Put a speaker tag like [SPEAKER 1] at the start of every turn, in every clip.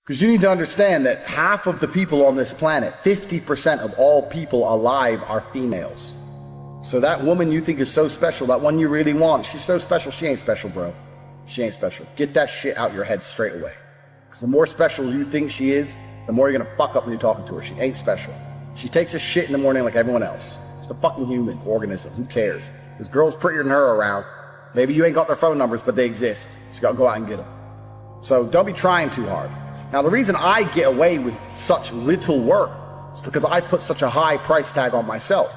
[SPEAKER 1] Because you need to understand that half of the people on this planet, 50% of all people alive, are females. So that woman you think is so special, that one you really want, she's so special, she ain't special, bro. She ain't special. Get that shit out your head straight away. Because the more special you think she is, the more you're gonna fuck up when you're talking to her. She ain't special. She takes a shit in the morning like everyone else. She's a fucking human organism. Who cares? There's girls prettier than her around. Maybe you ain't got their phone numbers, but they exist. So you gotta go out and get them. So don't be trying too hard. Now, the reason I get away with such little work is because I put such a high price tag on myself.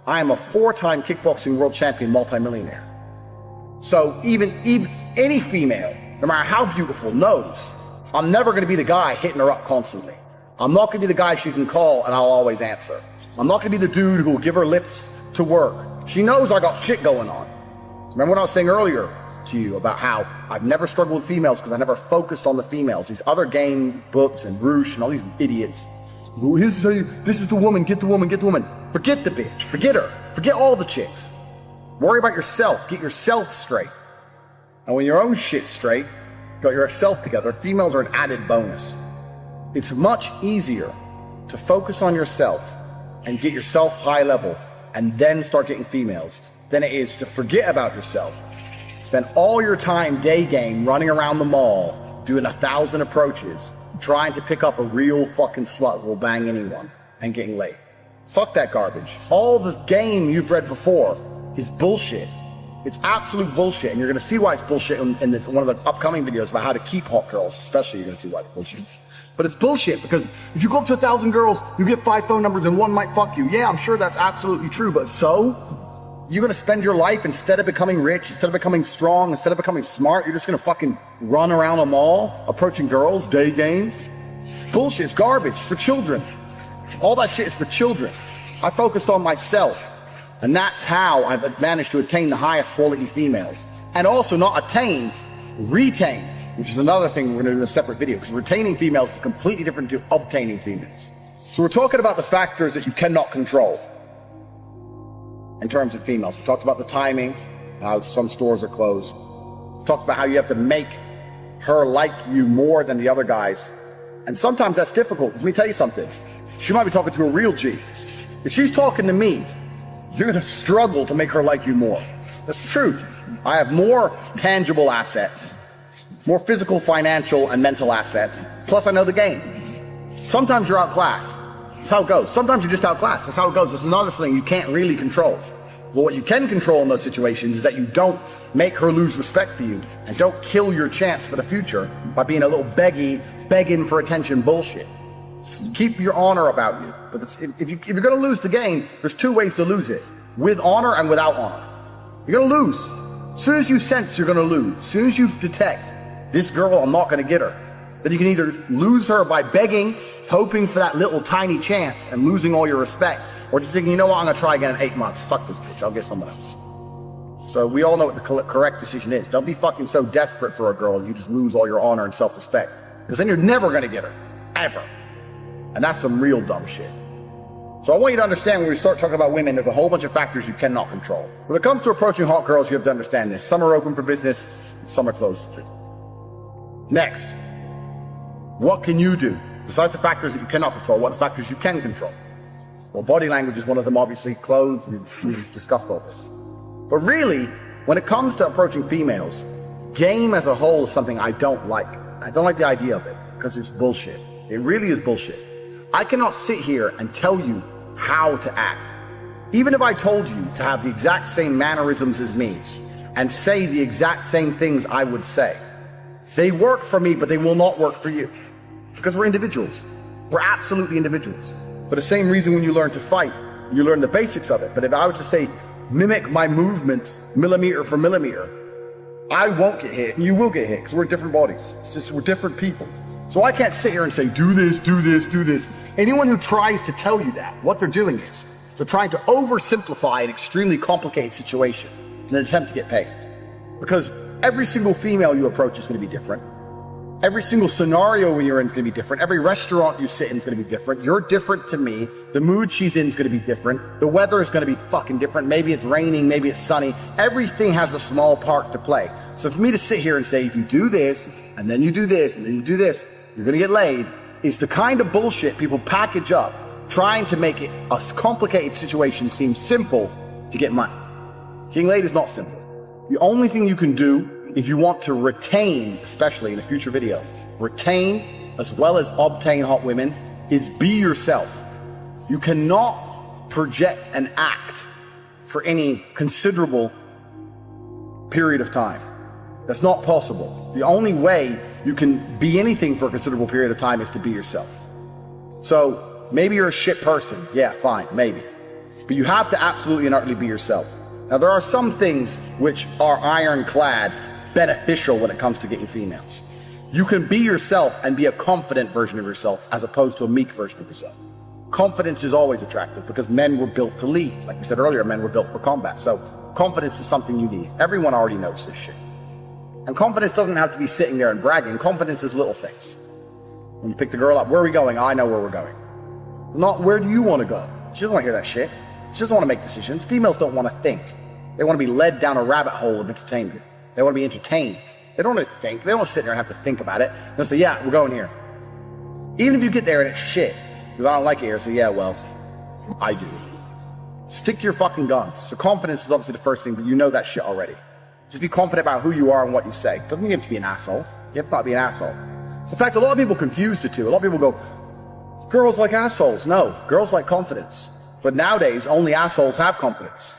[SPEAKER 1] I am a 4-time kickboxing world champion multimillionaire. So even any female, no matter how beautiful, knows I'm never going to be the guy hitting her up constantly. I'm not going to be the guy she can call and I'll always answer. I'm not going to be the dude who will give her lifts to work. She knows I got shit going on. Remember what I was saying earlier to you about how I've never struggled with females because I never focused on the females. These other game books and Roosh and all these idiots. This is the woman, get the woman, get the woman. Forget the bitch, forget her, forget all the chicks. Worry about yourself, get yourself straight. And when your own shit's straight, got yourself together, females are an added bonus. It's much easier to focus on yourself and get yourself high level and then start getting females than it is to forget about yourself. Spend all your time day game running around the mall, doing 1,000 approaches, trying to pick up a real fucking slut who will bang anyone and getting laid. Fuck that garbage. All the game you've read before is bullshit. It's absolute bullshit, and you're going to see why it's bullshit in one of the upcoming videos about how to keep hot girls, especially you're going to see why it's bullshit. But it's bullshit, because if you go up to 1,000 girls, you get 5 phone numbers and one might fuck you. Yeah, I'm sure that's absolutely true, but so? You're going to spend your life, instead of becoming rich, instead of becoming strong, instead of becoming smart, you're just going to fucking run around a mall, approaching girls, day game? Bullshit, it's garbage, it's for children. All that shit is for children. I focused on myself, and that's how I've managed to attain the highest quality females. And also not attain, retain, which is another thing we're going to do in a separate video, because retaining females is completely different to obtaining females. So we're talking about the factors that you cannot control in terms of females. We talked about the timing, how some stores are closed. We talked about how you have to make her like you more than the other guys. And sometimes that's difficult. Let me tell you something. She might be talking to a real G. If she's talking to me, you're going to struggle to make her like you more. That's the truth. I have more tangible assets, more physical, financial, and mental assets. Plus, I know the game. Sometimes you're outclassed. That's how it goes. Sometimes you're just outclassed. That's how it goes. That's another thing you can't really control. But what you can control in those situations is that you don't make her lose respect for you and don't kill your chance for the future by being a little begging for attention bullshit. Keep your honor about you. Because if you're going to lose the game, there's 2 ways to lose it. With honor and without honor. You're going to lose. As soon as you sense you're going to lose, as soon as you detect, this girl, I'm not going to get her, then you can either lose her by begging, hoping for that little tiny chance and losing all your respect, or just thinking, you know what, I'm going to try again in 8 months. Fuck this bitch, I'll get someone else. So we all know what the correct decision is. Don't be fucking so desperate for a girl you just lose all your honor and self-respect. Because then you're never going to get her. Ever. And that's some real dumb shit. So I want you to understand, when we start talking about women, there's a whole bunch of factors you cannot control. When it comes to approaching hot girls, you have to understand this. Some are open for business, some are closed for business. Next, what can you do? Besides the factors that you cannot control, what are the factors you can control? Well, body language is one of them, obviously. Clothes, we've discussed all this. But really, when it comes to approaching females, game as a whole is something I don't like. I don't like the idea of it, because it's bullshit. It really is bullshit. I cannot sit here and tell you how to act. Even if I told you to have the exact same mannerisms as me and say the exact same things I would say, they work for me, but they will not work for you. Because we're individuals. We're absolutely individuals. For the same reason when you learn to fight, you learn the basics of it. But if I were to say, mimic my movements millimeter for millimeter, I won't get hit, and you will get hit, because we're different bodies. It's just we're different people. So I can't sit here and say, do this, do this, do this. Anyone who tries to tell you that, what they're doing is, they're trying to oversimplify an extremely complicated situation in an attempt to get paid. Because every single female you approach is going to be different. Every single scenario when you're in is going to be different. Every restaurant you sit in is going to be different. You're different to me. The mood she's in is going to be different. The weather is going to be fucking different. Maybe it's raining, maybe it's sunny. Everything has a small part to play. So for me to sit here and say, if you do this, and then you do this, and then you do this, you're gonna get laid, is the kind of bullshit people package up, trying to make it a complicated situation seem simple to get money. Getting laid is not simple. The only thing you can do if you want to retain, especially in a future video, retain as well as obtain hot women, is be yourself. You cannot project and act for any considerable period of time. That's not possible. The only way you can be anything for a considerable period of time is to be yourself. So maybe you're a shit person. Yeah, fine, maybe. But you have to absolutely and utterly be yourself. Now, there are some things which are ironclad beneficial when it comes to getting females. You can be yourself and be a confident version of yourself as opposed to a meek version of yourself. Confidence is always attractive because men were built to lead. Like we said earlier, men were built for combat. So confidence is something you need. Everyone already knows this shit. And confidence doesn't have to be sitting there and bragging. Confidence is little things. When you pick the girl up, where are we going? I know where we're going. Not where do you want to go? She doesn't want to hear that shit. She doesn't want to make decisions. Females don't want to think. They want to be led down a rabbit hole of entertainment. They want to be entertained. They don't want to think. They don't want to sit there and have to think about it. They'll say, yeah, we're going here. Even if you get there and it's shit, because I don't like it here, say, yeah, well, I do. Stick to your fucking guns. So confidence is obviously the first thing, but you know that shit already. Just be confident about who you are and what you say. Doesn't mean you have to be an asshole. You have to not be an asshole. In fact, a lot of people confuse the two. A lot of people go, girls like assholes. No, girls like confidence. But nowadays, only assholes have confidence.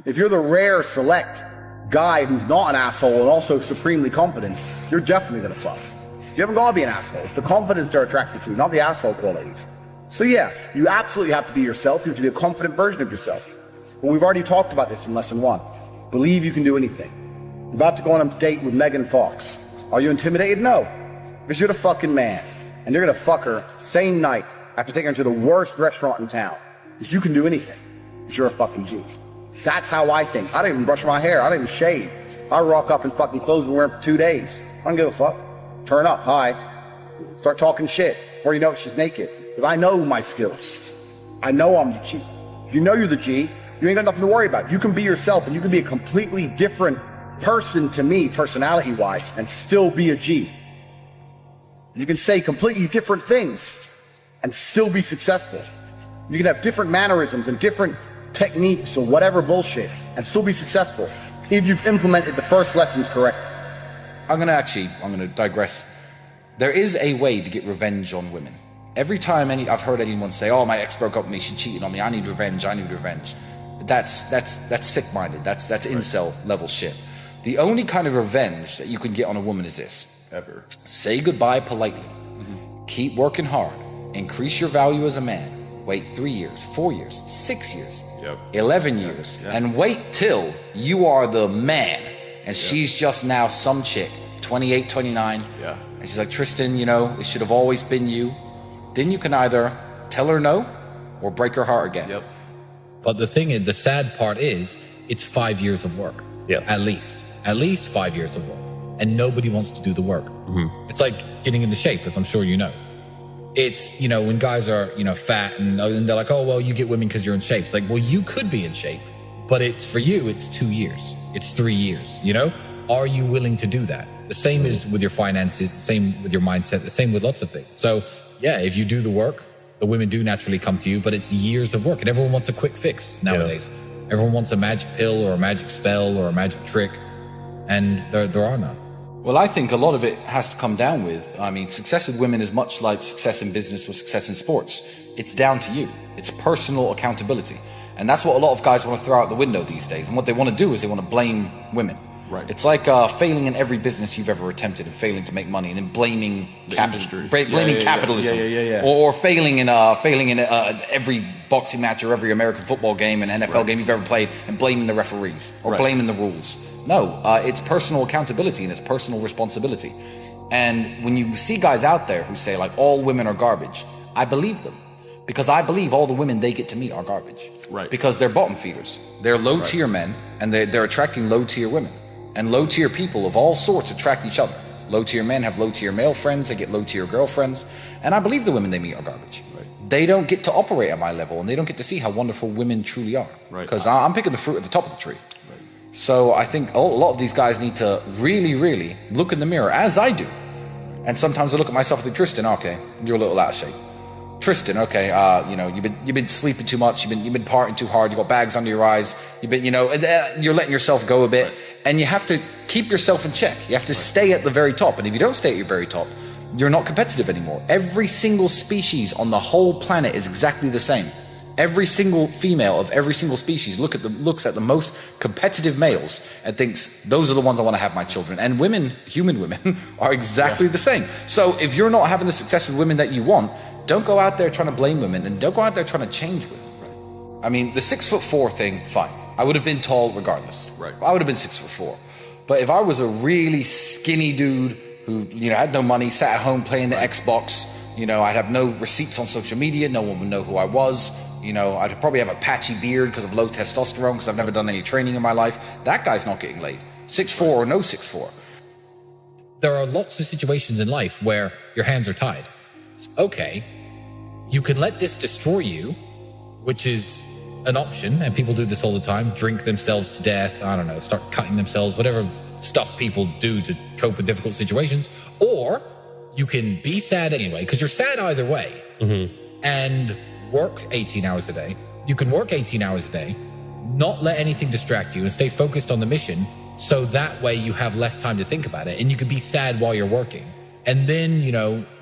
[SPEAKER 1] If you're the rare, select guy who's not an asshole and also supremely confident, you're definitely gonna fuck. You haven't gotta be an asshole. It's the confidence they're attracted to, not the asshole qualities. So yeah, you absolutely have to be yourself. You have to be a confident version of yourself. Well, we've already talked about this in lesson 1. Believe you can do anything. You're about to go on a date with Megan Fox. Are you intimidated? No. Because you're the fucking man. And you're gonna fuck her same night after taking her to the worst restaurant in town. Because you can do anything. Because you're a fucking G. That's how I think. I don't even brush my hair. I don't even shave. I rock up in fucking clothes and wear them for 2 days. I don't give a fuck. Turn up. Hi. Start talking shit. Before you know it, she's naked. Because I know my skills. I know I'm the G. If you know you're the G, you ain't got nothing to worry about. You can be yourself and you can be a completely different person to me, personality-wise, and still be a G. You can say completely different things and still be successful. You can have different mannerisms and different techniques or whatever bullshit and still be successful if you've implemented the first lessons correctly.
[SPEAKER 2] I'm going to digress. There is a way to get revenge on women. Every time I've heard anyone say, oh, my ex broke up with me, she cheated on me, I need revenge. That's sick-minded. That's incel level shit. The only kind of revenge that you can get on a woman is this.
[SPEAKER 3] Ever.
[SPEAKER 2] Say goodbye politely. Keep working hard. Increase your value as a man. Wait 3 years, 4 years, 6 years, 11 years, and wait till you are the man. And she's just now some chick, 28, 29.
[SPEAKER 3] Yeah.
[SPEAKER 2] And she's like, Tristan, you know, it should have always been you. Then you can either tell her no or break her heart again.
[SPEAKER 3] Yep.
[SPEAKER 4] But the thing is, the sad part is, it's 5 years of work.
[SPEAKER 3] Yeah.
[SPEAKER 4] At least 5 years of work. And nobody wants to do the work. It's like getting into shape, as I'm sure you know. It's, you know, when guys are, you know, fat and they're like, oh, well, you get women because you're in shape. It's like, well, you could be in shape, but it's for you, it's 2 years. It's 3 years, you know? Are you willing to do that? The same is with your finances, the same with your mindset, the same with lots of things. So, yeah, if you do the work, the women do naturally come to you, but it's years of work. And everyone wants a quick fix nowadays. Yeah. Everyone wants a magic pill or a magic spell or a magic trick, and there are none.
[SPEAKER 2] Well, I think a lot of it has to come down with, I mean, success with women is much like success in business or success in sports. It's down to you. It's personal accountability. And that's what a lot of guys want to throw out the window these days. And what they want to do is they want to blame women.
[SPEAKER 3] Right.
[SPEAKER 2] It's like failing in every business you've ever attempted and failing to make money, and then blaming capitalism, or failing in every boxing match or every American football game and NFL game you've ever played, and blaming the referees or blaming the rules. No, it's personal accountability and it's personal responsibility. And when you see guys out there who say like all women are garbage, I believe them, because I believe all the women they get to meet are garbage.
[SPEAKER 3] Right.
[SPEAKER 2] Because they're bottom feeders. They're low tier men, and they're attracting low tier women. And low tier people of all sorts attract each other. Low tier men have low tier male friends, they get low tier girlfriends, and I believe the women they meet are garbage.
[SPEAKER 3] Right.
[SPEAKER 2] They don't get to operate at my level, and they don't get to see how wonderful women truly are.
[SPEAKER 3] Right.
[SPEAKER 2] Because I'm picking the fruit at the top of the tree. Right. So I think a lot of these guys need to really, really look in the mirror, as I do, And sometimes I look at myself and think, Tristan, okay, you're a little out of shape. Tristan, okay, you've been sleeping too much, you've been partying too hard, you got bags under your eyes, you're letting yourself go a bit, right. And you have to keep yourself in check. You have to stay at the very top, and if you don't stay at your very top, you're not competitive anymore. Every single species on the whole planet is exactly the same. Every single female of every single species looks at the most competitive males and thinks, those are the ones I want to have my children. And women, human women, are exactly the same. So if you're not having the success with women that you want, don't go out there trying to blame women, and don't go out there trying to change women. Right. I mean, the 6'4" thing, fine. I would have been tall regardless. Right. I would have been 6'4". But if I was a really skinny dude who, had no money, sat at home playing the Xbox, I'd have no receipts on social media, no one would know who I was, I'd probably have a patchy beard because of low testosterone, because I've never done any training in my life. That guy's not getting laid. 6'4" or no 6'4".
[SPEAKER 4] There are lots of situations in life where your hands are tied. Okay, you can let this destroy you, which is an option, and people do this all the time, drink themselves to death, I don't know, start cutting themselves, whatever stuff people do to cope with difficult situations. Or you can be sad anyway, because you're sad either way, and work 18 hours a day. You can work 18 hours a day, not let anything distract you, and stay focused on the mission, so that way you have less time to think about it, and you can be sad while you're working. And then,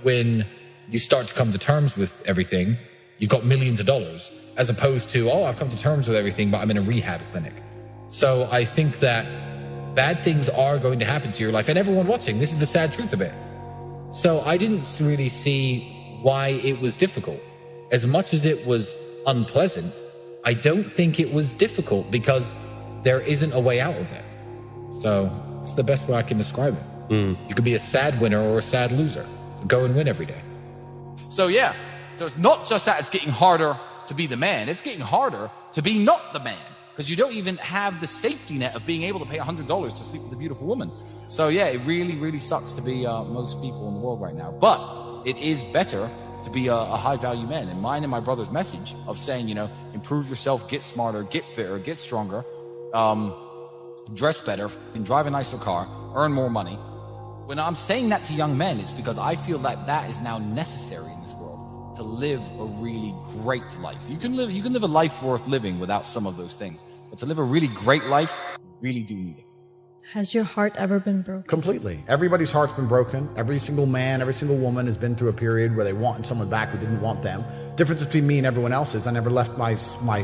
[SPEAKER 4] when you start to come to terms with everything, you've got millions of dollars, as opposed to, I've come to terms with everything, but I'm in a rehab clinic. So I think that bad things are going to happen to your life, and everyone watching, this is the sad truth of it. So I didn't really see why it was difficult. As much as it was unpleasant, I don't think it was difficult, because there isn't a way out of it. So it's the best way I can describe it. You could be a sad winner or a sad loser. So go and win every day.
[SPEAKER 3] So it's not just that it's getting harder to be the man, it's getting harder to be not the man, because you don't even have the safety net of being able to pay $100 to sleep with a beautiful woman. So yeah, it really, really sucks to be most people in the world right now. But it is better to be a high-value man. And mine and my brother's message of saying, improve yourself, get smarter, get fitter, get stronger, dress better, and drive a nicer car, earn more money. When I'm saying that to young men, it's because I feel that is now necessary in this world to live a really great life. You can live a life worth living without some of those things, but to live a really great life, you really do need it.
[SPEAKER 5] Has your heart ever been broken?
[SPEAKER 6] Completely. Everybody's heart's been broken. Every single man, every single woman has been through a period where they wanted someone back who didn't want them. Difference between me and everyone else is I never let my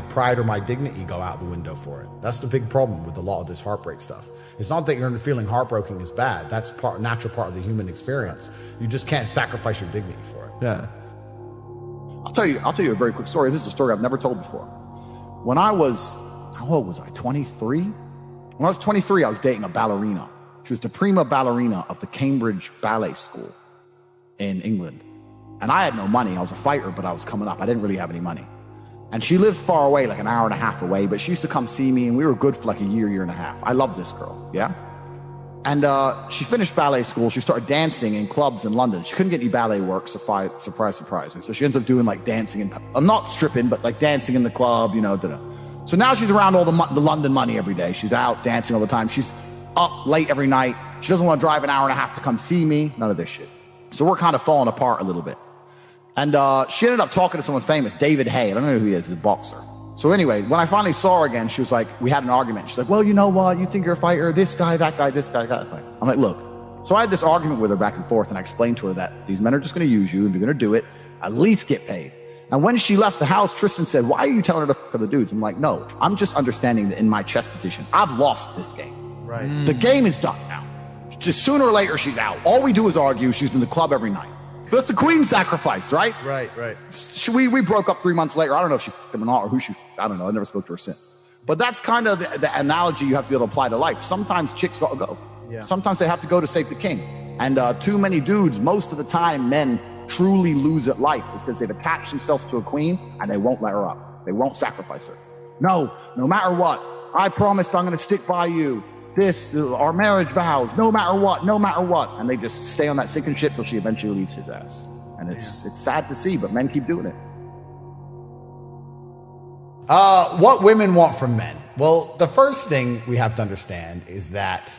[SPEAKER 6] pride or my dignity go out the window for it. That's the big problem with a lot of this heartbreak stuff. It's not that you're feeling heartbroken is bad. That's natural part of the human experience. You just can't sacrifice your dignity for it.
[SPEAKER 1] Yeah. I'll tell you a very quick story. This is a story I've never told before. When I was, how old was I? 23? When I was 23, I was dating a ballerina. She was the prima ballerina of the Cambridge Ballet School in England. And I had no money. I was a fighter, but I was coming up. I didn't really have any money. And she lived far away, like an hour and a half away, but she used to come see me, and we were good for like a year and a half. I loved this girl, yeah? And she finished ballet school. She started dancing in clubs in London. She couldn't get any ballet work, surprise. And so she ends up doing like dancing, not stripping, but like dancing in the club, So now she's around all the London money every day. She's out dancing all the time. She's up late every night. She doesn't want to drive an hour and a half to come see me. None of this shit. So we're kind of falling apart a little bit. And she ended up talking to someone famous, David Hay. I don't know who he is. He's a boxer. So anyway, when I finally saw her again, she was like, we had an argument. She's like, well, you know what? You think you're a fighter. This guy, that guy, this guy, that guy. I'm like, look. So I had this argument with her back and forth, and I explained to her that these men are just going to use you, and they're going to do it. At least get paid. And when she left the house, Tristan said, why are you telling her to fuck other dudes? I'm like, no, I'm just understanding that in my chess position, I've lost this game. Right. The game is done now. Just sooner or later, she's out. All we do is argue. She's in the club every night. So that's the queen sacrifice, right? Right. We broke up 3 months later. I don't know if she fucked him or not, or who she, I don't know. I never spoke to her since. But that's kind of the analogy you have to be able to apply to life. Sometimes chicks gotta go. Yeah. Sometimes they have to go to save the king. And too many dudes, most of the time, men truly lose at life. It's because they've attached themselves to a queen and they won't let her up. They won't sacrifice her. No matter what, I promised I'm going to stick by you. Our marriage vows, no matter what. And they just stay on that sinking ship till she eventually leaves his ass. And it's sad to see, but men keep doing it.
[SPEAKER 6] What women want from men? Well, the first thing we have to understand is that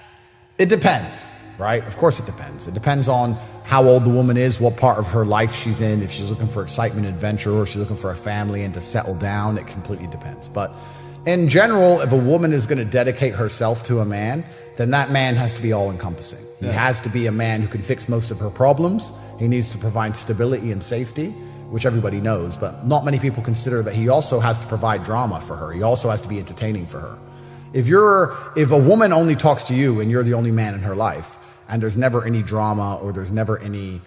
[SPEAKER 6] it depends. right? Of course it depends. It depends on how old the woman is, what part of her life she's in, if she's looking for excitement and adventure, or if she's looking for a family and to settle down. It completely depends. But in general, if a woman is going to dedicate herself to a man, then that man has to be all-encompassing. He has to be a man who can fix most of her problems. He needs to provide stability and safety, which everybody knows, but not many people consider that he also has to provide drama for her. He also has to be entertaining for her. If a woman only talks to you and you're the only man in her life, and there's never any drama, or there's never any,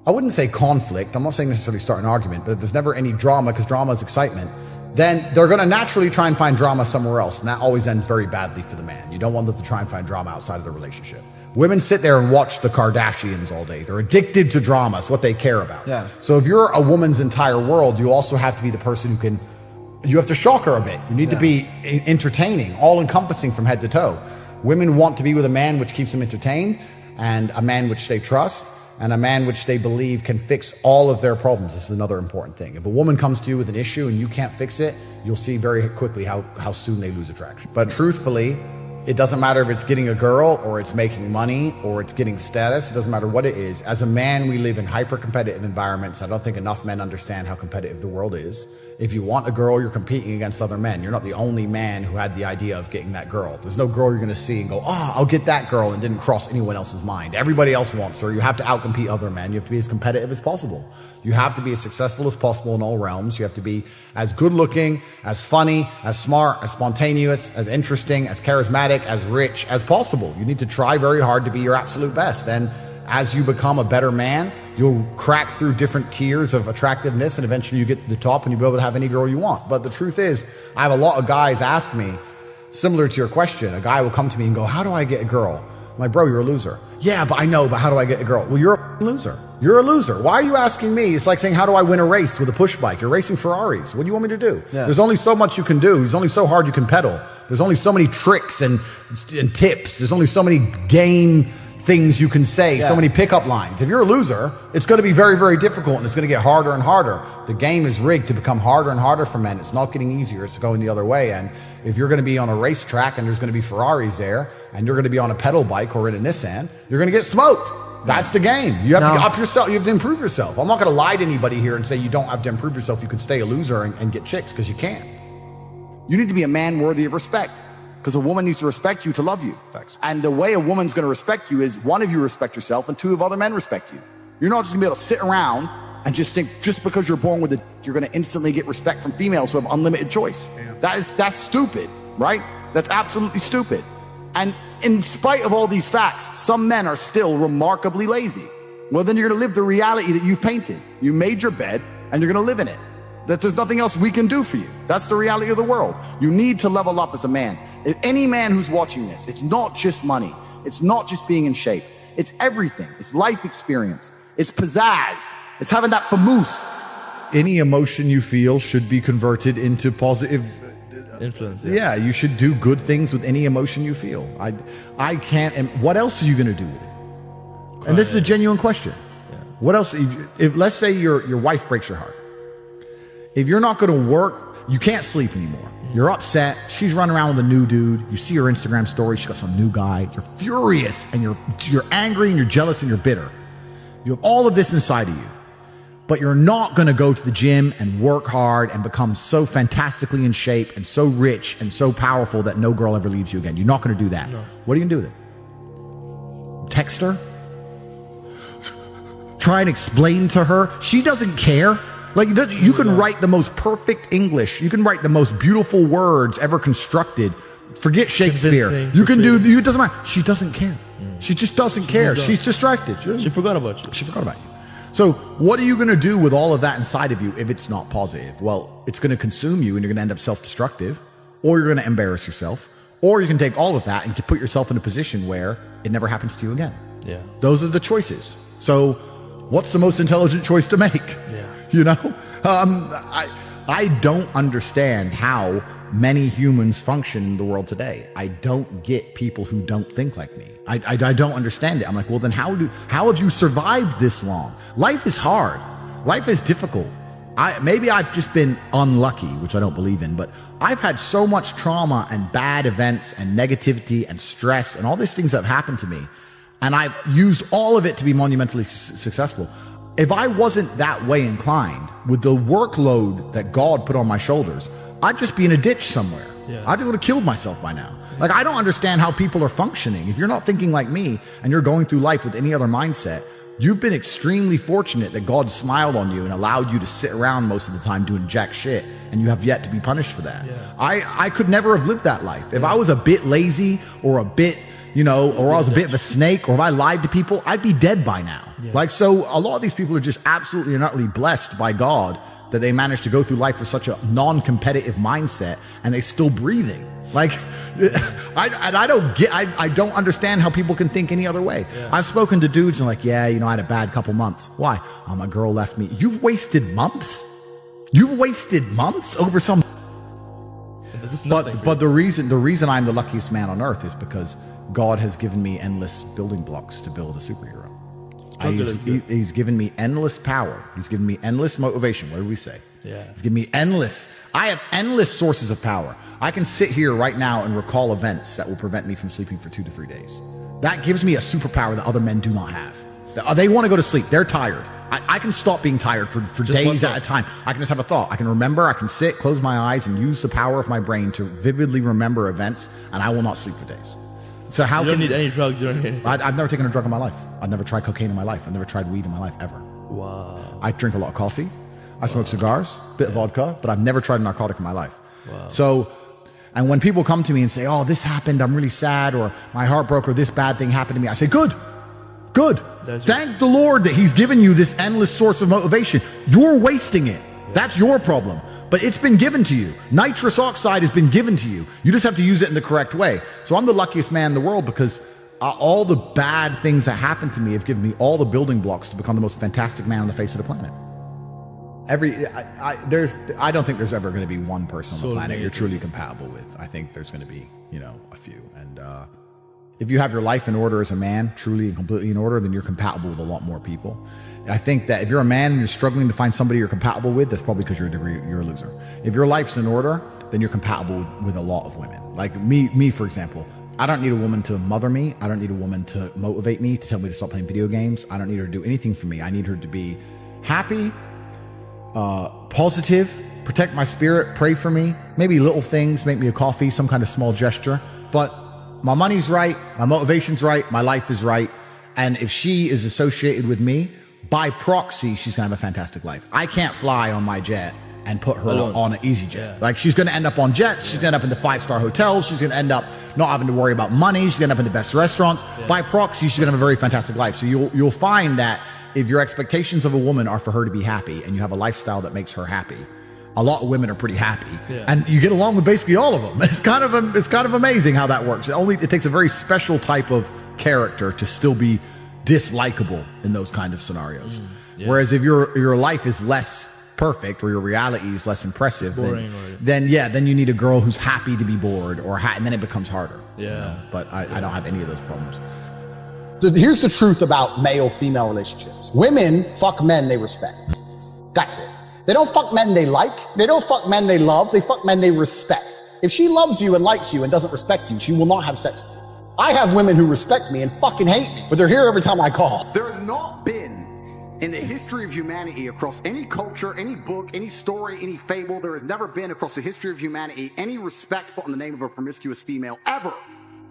[SPEAKER 6] I wouldn't say conflict, I'm not saying necessarily start an argument, but if there's never any drama, because drama is excitement, then they're going to naturally try and find drama somewhere else, and that always ends very badly for the man. You don't want them to try and find drama outside of the relationship. Women sit there and watch the Kardashians all day. They're addicted to drama. It's what they care about.
[SPEAKER 7] Yeah.
[SPEAKER 6] So if you're a woman's entire world, you also have to be the person who you have to shock her a bit. You need to be entertaining, all-encompassing from head to toe. Women want to be with a man which keeps them entertained, and a man which they trust, and a man which they believe can fix all of their problems. This is another important thing. If a woman comes to you with an issue and you can't fix it, you'll see very quickly how soon they lose attraction. But truthfully, it doesn't matter if it's getting a girl, or it's making money, or it's getting status. It doesn't matter what it is. As a man, we live in hyper-competitive environments. I don't think enough men understand how competitive the world is. If you want a girl, you're competing against other men. You're not the only man who had the idea of getting that girl. There's no girl you're going to see and go, I'll get that girl, and didn't cross anyone else's mind. Everybody else wants her. You have to outcompete other men. You have to be as competitive as possible. You have to be as successful as possible in all realms. You have to be as good looking, as funny, as smart, as spontaneous, as interesting, as charismatic, as rich as possible. You need to try very hard to be your absolute best. And as you become a better man, you'll crack through different tiers of attractiveness, and eventually you get to the top and you'll be able to have any girl you want. But the truth is, I have a lot of guys ask me, similar to your question, a guy will come to me and go, how do I get a girl? I'm like, bro, you're a loser. Yeah, but I know, but how do I get a girl? Well, you're a loser. You're a loser. Why are you asking me? It's like saying, how do I win a race with a push bike? You're racing Ferraris. What do you want me to do? Yeah. There's only so much you can do. There's only so hard you can pedal. There's only so many tricks and tips. There's only so many game things you can say, so many pickup lines. If you're a loser, it's going to be very, very difficult, and it's going to get harder and harder. The game is rigged to become harder and harder for men. It's not getting easier. It's going the other way. And if you're going to be on a racetrack and there's going to be Ferraris there, and you're going to be on a pedal bike or in a Nissan, you're going to get smoked. That's the game. You have to up yourself. You have to improve yourself. I'm not going to lie to anybody here and say you don't have to improve yourself. You can stay a loser and get chicks, because you can't.
[SPEAKER 1] You need to be a man worthy of respect, because a woman needs to respect you to love you.
[SPEAKER 7] Facts.
[SPEAKER 1] And the way a woman's going to respect you is, one, of you respect yourself, and two, of other men respect you. You're not just going to be able to sit around and just think just because you're born with it, you're going to instantly get respect from females who have unlimited choice. Yeah. That's stupid, right? That's absolutely stupid. And in spite of all these facts, some men are still remarkably lazy. Well, then you're going to live the reality that you've painted. You made your bed, and you're going to live in it. That there's nothing else we can do for you. That's the reality of the world. You need to level up as a man. If any man who's watching this, it's not just money. It's not just being in shape. It's everything. It's life experience. It's pizzazz. It's having that famous.
[SPEAKER 6] Any emotion you feel should be converted into positive
[SPEAKER 7] influence.
[SPEAKER 6] Yeah, you should do good things with any emotion you feel. I can't. And what else are you going to do with it? And this is a genuine question. Yeah. What else? If let's say your wife breaks your heart. If you're not going to work, you can't sleep anymore. You're upset. She's running around with a new dude. You see her Instagram story. She's got some new guy. You're furious, and you're angry, and you're jealous, and you're bitter. You have all of this inside of you, but you're not going to go to the gym and work hard and become so fantastically in shape and so rich and so powerful that no girl ever leaves you again. You're not going to do that. No. What are you going to do with it? Text her? Try and explain to her? She doesn't care. Like, you can write the most perfect English. You can write the most beautiful words ever constructed. Forget Shakespeare. You can do, it doesn't matter. She doesn't care. She just doesn't care. She's distracted.
[SPEAKER 7] She forgot about you.
[SPEAKER 6] She forgot about you. So what are you going to do with all of that inside of you if it's not positive? Well, it's going to consume you, and you're going to end up self-destructive, or you're going to embarrass yourself, or you can take all of that and put yourself in a position where it never happens to you again.
[SPEAKER 7] Yeah.
[SPEAKER 6] Those are the choices. So what's the most intelligent choice to make?
[SPEAKER 7] Yeah.
[SPEAKER 6] You know, I don't understand how many humans function in the world today. I don't get people who don't think like me. I don't understand it. I'm like, well, then how have you survived this long? Life is hard. Life is difficult. Maybe I've just been unlucky, which I don't believe in, but I've had so much trauma and bad events and negativity and stress and all these things that have happened to me. And I've used all of it to be monumentally successful. If I wasn't that way inclined with the workload that God put on my shoulders, I'd just be in a ditch somewhere. Yeah. I would have killed myself by now. Like, I don't understand how people are functioning. If you're not thinking like me and you're going through life with any other mindset, you've been extremely fortunate that God smiled on you and allowed you to sit around most of the time doing jack shit, and you have yet to be punished for that. Yeah. I could never have lived that life. If I was a bit lazy or a bit, or I was a bit of a snake, or if I lied to people, I'd be dead by now. Yeah. Like, so a lot of these people are just absolutely and utterly blessed by God that they managed to go through life with such a non-competitive mindset, and they're still breathing. Like, I don't understand how people can think any other way. Yeah. I've spoken to dudes and like, I had a bad couple months. Why? Oh, my girl left me. You've wasted months? You've wasted months over some... But the reason I'm the luckiest man on earth is because God has given me endless building blocks to build a superhero. He's given me endless power. He's given me endless motivation. What do we say? Yeah. He's given me I have endless sources of power. I can sit here right now and recall events that will prevent me from sleeping for 2 to 3 days. That gives me a superpower that other men do not have. They want to go to sleep. They're tired. I can stop being tired for days at a time. I can just have a thought. I can remember. I can sit, close my eyes, and use the power of my brain to vividly remember events, and I will not sleep for days. So how
[SPEAKER 7] you don't need any drugs or anything.
[SPEAKER 6] I've never taken a drug in my life. I've never tried cocaine in my life. I've never tried weed in my life, ever.
[SPEAKER 7] Wow.
[SPEAKER 6] I drink a lot of coffee. I smoke cigars, bit of vodka, but I've never tried a narcotic in my life. Wow. So, and when people come to me and say, oh, this happened, I'm really sad, or my heart broke, or this bad thing happened to me, I say, good. Thank the Lord that he's given you this endless source of motivation. You're wasting it. Yeah. That's your problem. But it's been given to you. Nitrous oxide has been given to you. You just have to use it in the correct way. So I'm the luckiest man in the world because all the bad things that happened to me have given me all the building blocks to become the most fantastic man on the face of the planet. I don't think there's ever going to be one person on the planet you're truly compatible with. I think there's going to be, a few. And if you have your life in order as a man, truly and completely in order, then you're compatible with a lot more people. I think that if you're a man and you're struggling to find somebody you're compatible with, that's probably because you're a loser. If your life's in order, then you're compatible with a lot of women. Like me, for example. I don't need a woman to mother me. I don't need a woman to motivate me, to tell me to stop playing video games. I don't need her to do anything for me. I need her to be happy, positive, protect my spirit, pray for me, maybe little things, make me a coffee, some kind of small gesture. But my money's right, my motivation's right, my life is right. And if she is associated with me, by proxy, she's going to have a fantastic life. I can't fly on my jet and put her on an easy jet. Yeah. Like, she's going to end up on jets. She's going to end up in the 5-star hotels. She's going to end up not having to worry about money. She's going to end up in the best restaurants. Yeah. By proxy, she's going to have a very fantastic life. So you'll find that if your expectations of a woman are for her to be happy and you have a lifestyle that makes her happy, a lot of women are pretty happy. Yeah. And you get along with basically all of them. It's kind of amazing how that works. It takes a very special type of character to still be dislikable in those kind of scenarios. Yeah. Whereas if your life is less perfect or your reality is less impressive, then you need a girl who's happy to be bored, and then it becomes harder. Yeah. But I don't have any of those problems. Here's the truth about male-female relationships. Women fuck men they respect. That's it. They don't fuck men they like. They don't fuck men they love. They fuck men they respect. If she loves you and likes you and doesn't respect you, she will not have sex with you. I have women who respect me and fucking hate me, but they're here every time I call.
[SPEAKER 1] There has not been in the history of humanity, across any culture, any book, any story, any fable, there has never been across the history of humanity any respect put in the name of a promiscuous female, ever.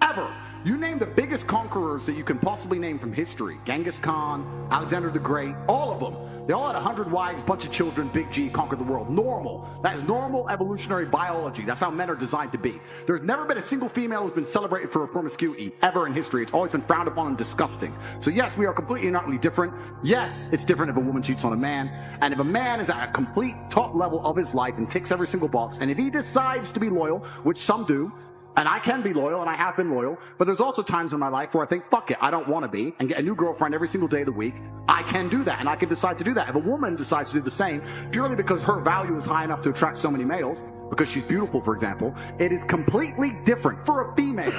[SPEAKER 1] Ever. You name the biggest conquerors that you can possibly name from history. Genghis Khan, Alexander the Great, all of them. They all had 100 wives, bunch of children, big G, conquered the world. Normal. That is normal evolutionary biology. That's how men are designed to be. There's never been a single female who's been celebrated for her promiscuity ever in history. It's always been frowned upon and disgusting. So yes, we are completely and utterly different. Yes, it's different if a woman cheats on a man. And if a man is at a complete top level of his life and ticks every single box, and if he decides to be loyal, which some do, and I can be loyal, and I have been loyal, but there's also times in my life where I think, fuck it, I don't want to be, and get a new girlfriend every single day of the week. I can do that, and I can decide to do that. If a woman decides to do the same, purely because her value is high enough to attract so many males, because she's beautiful, for example, it is completely different for a female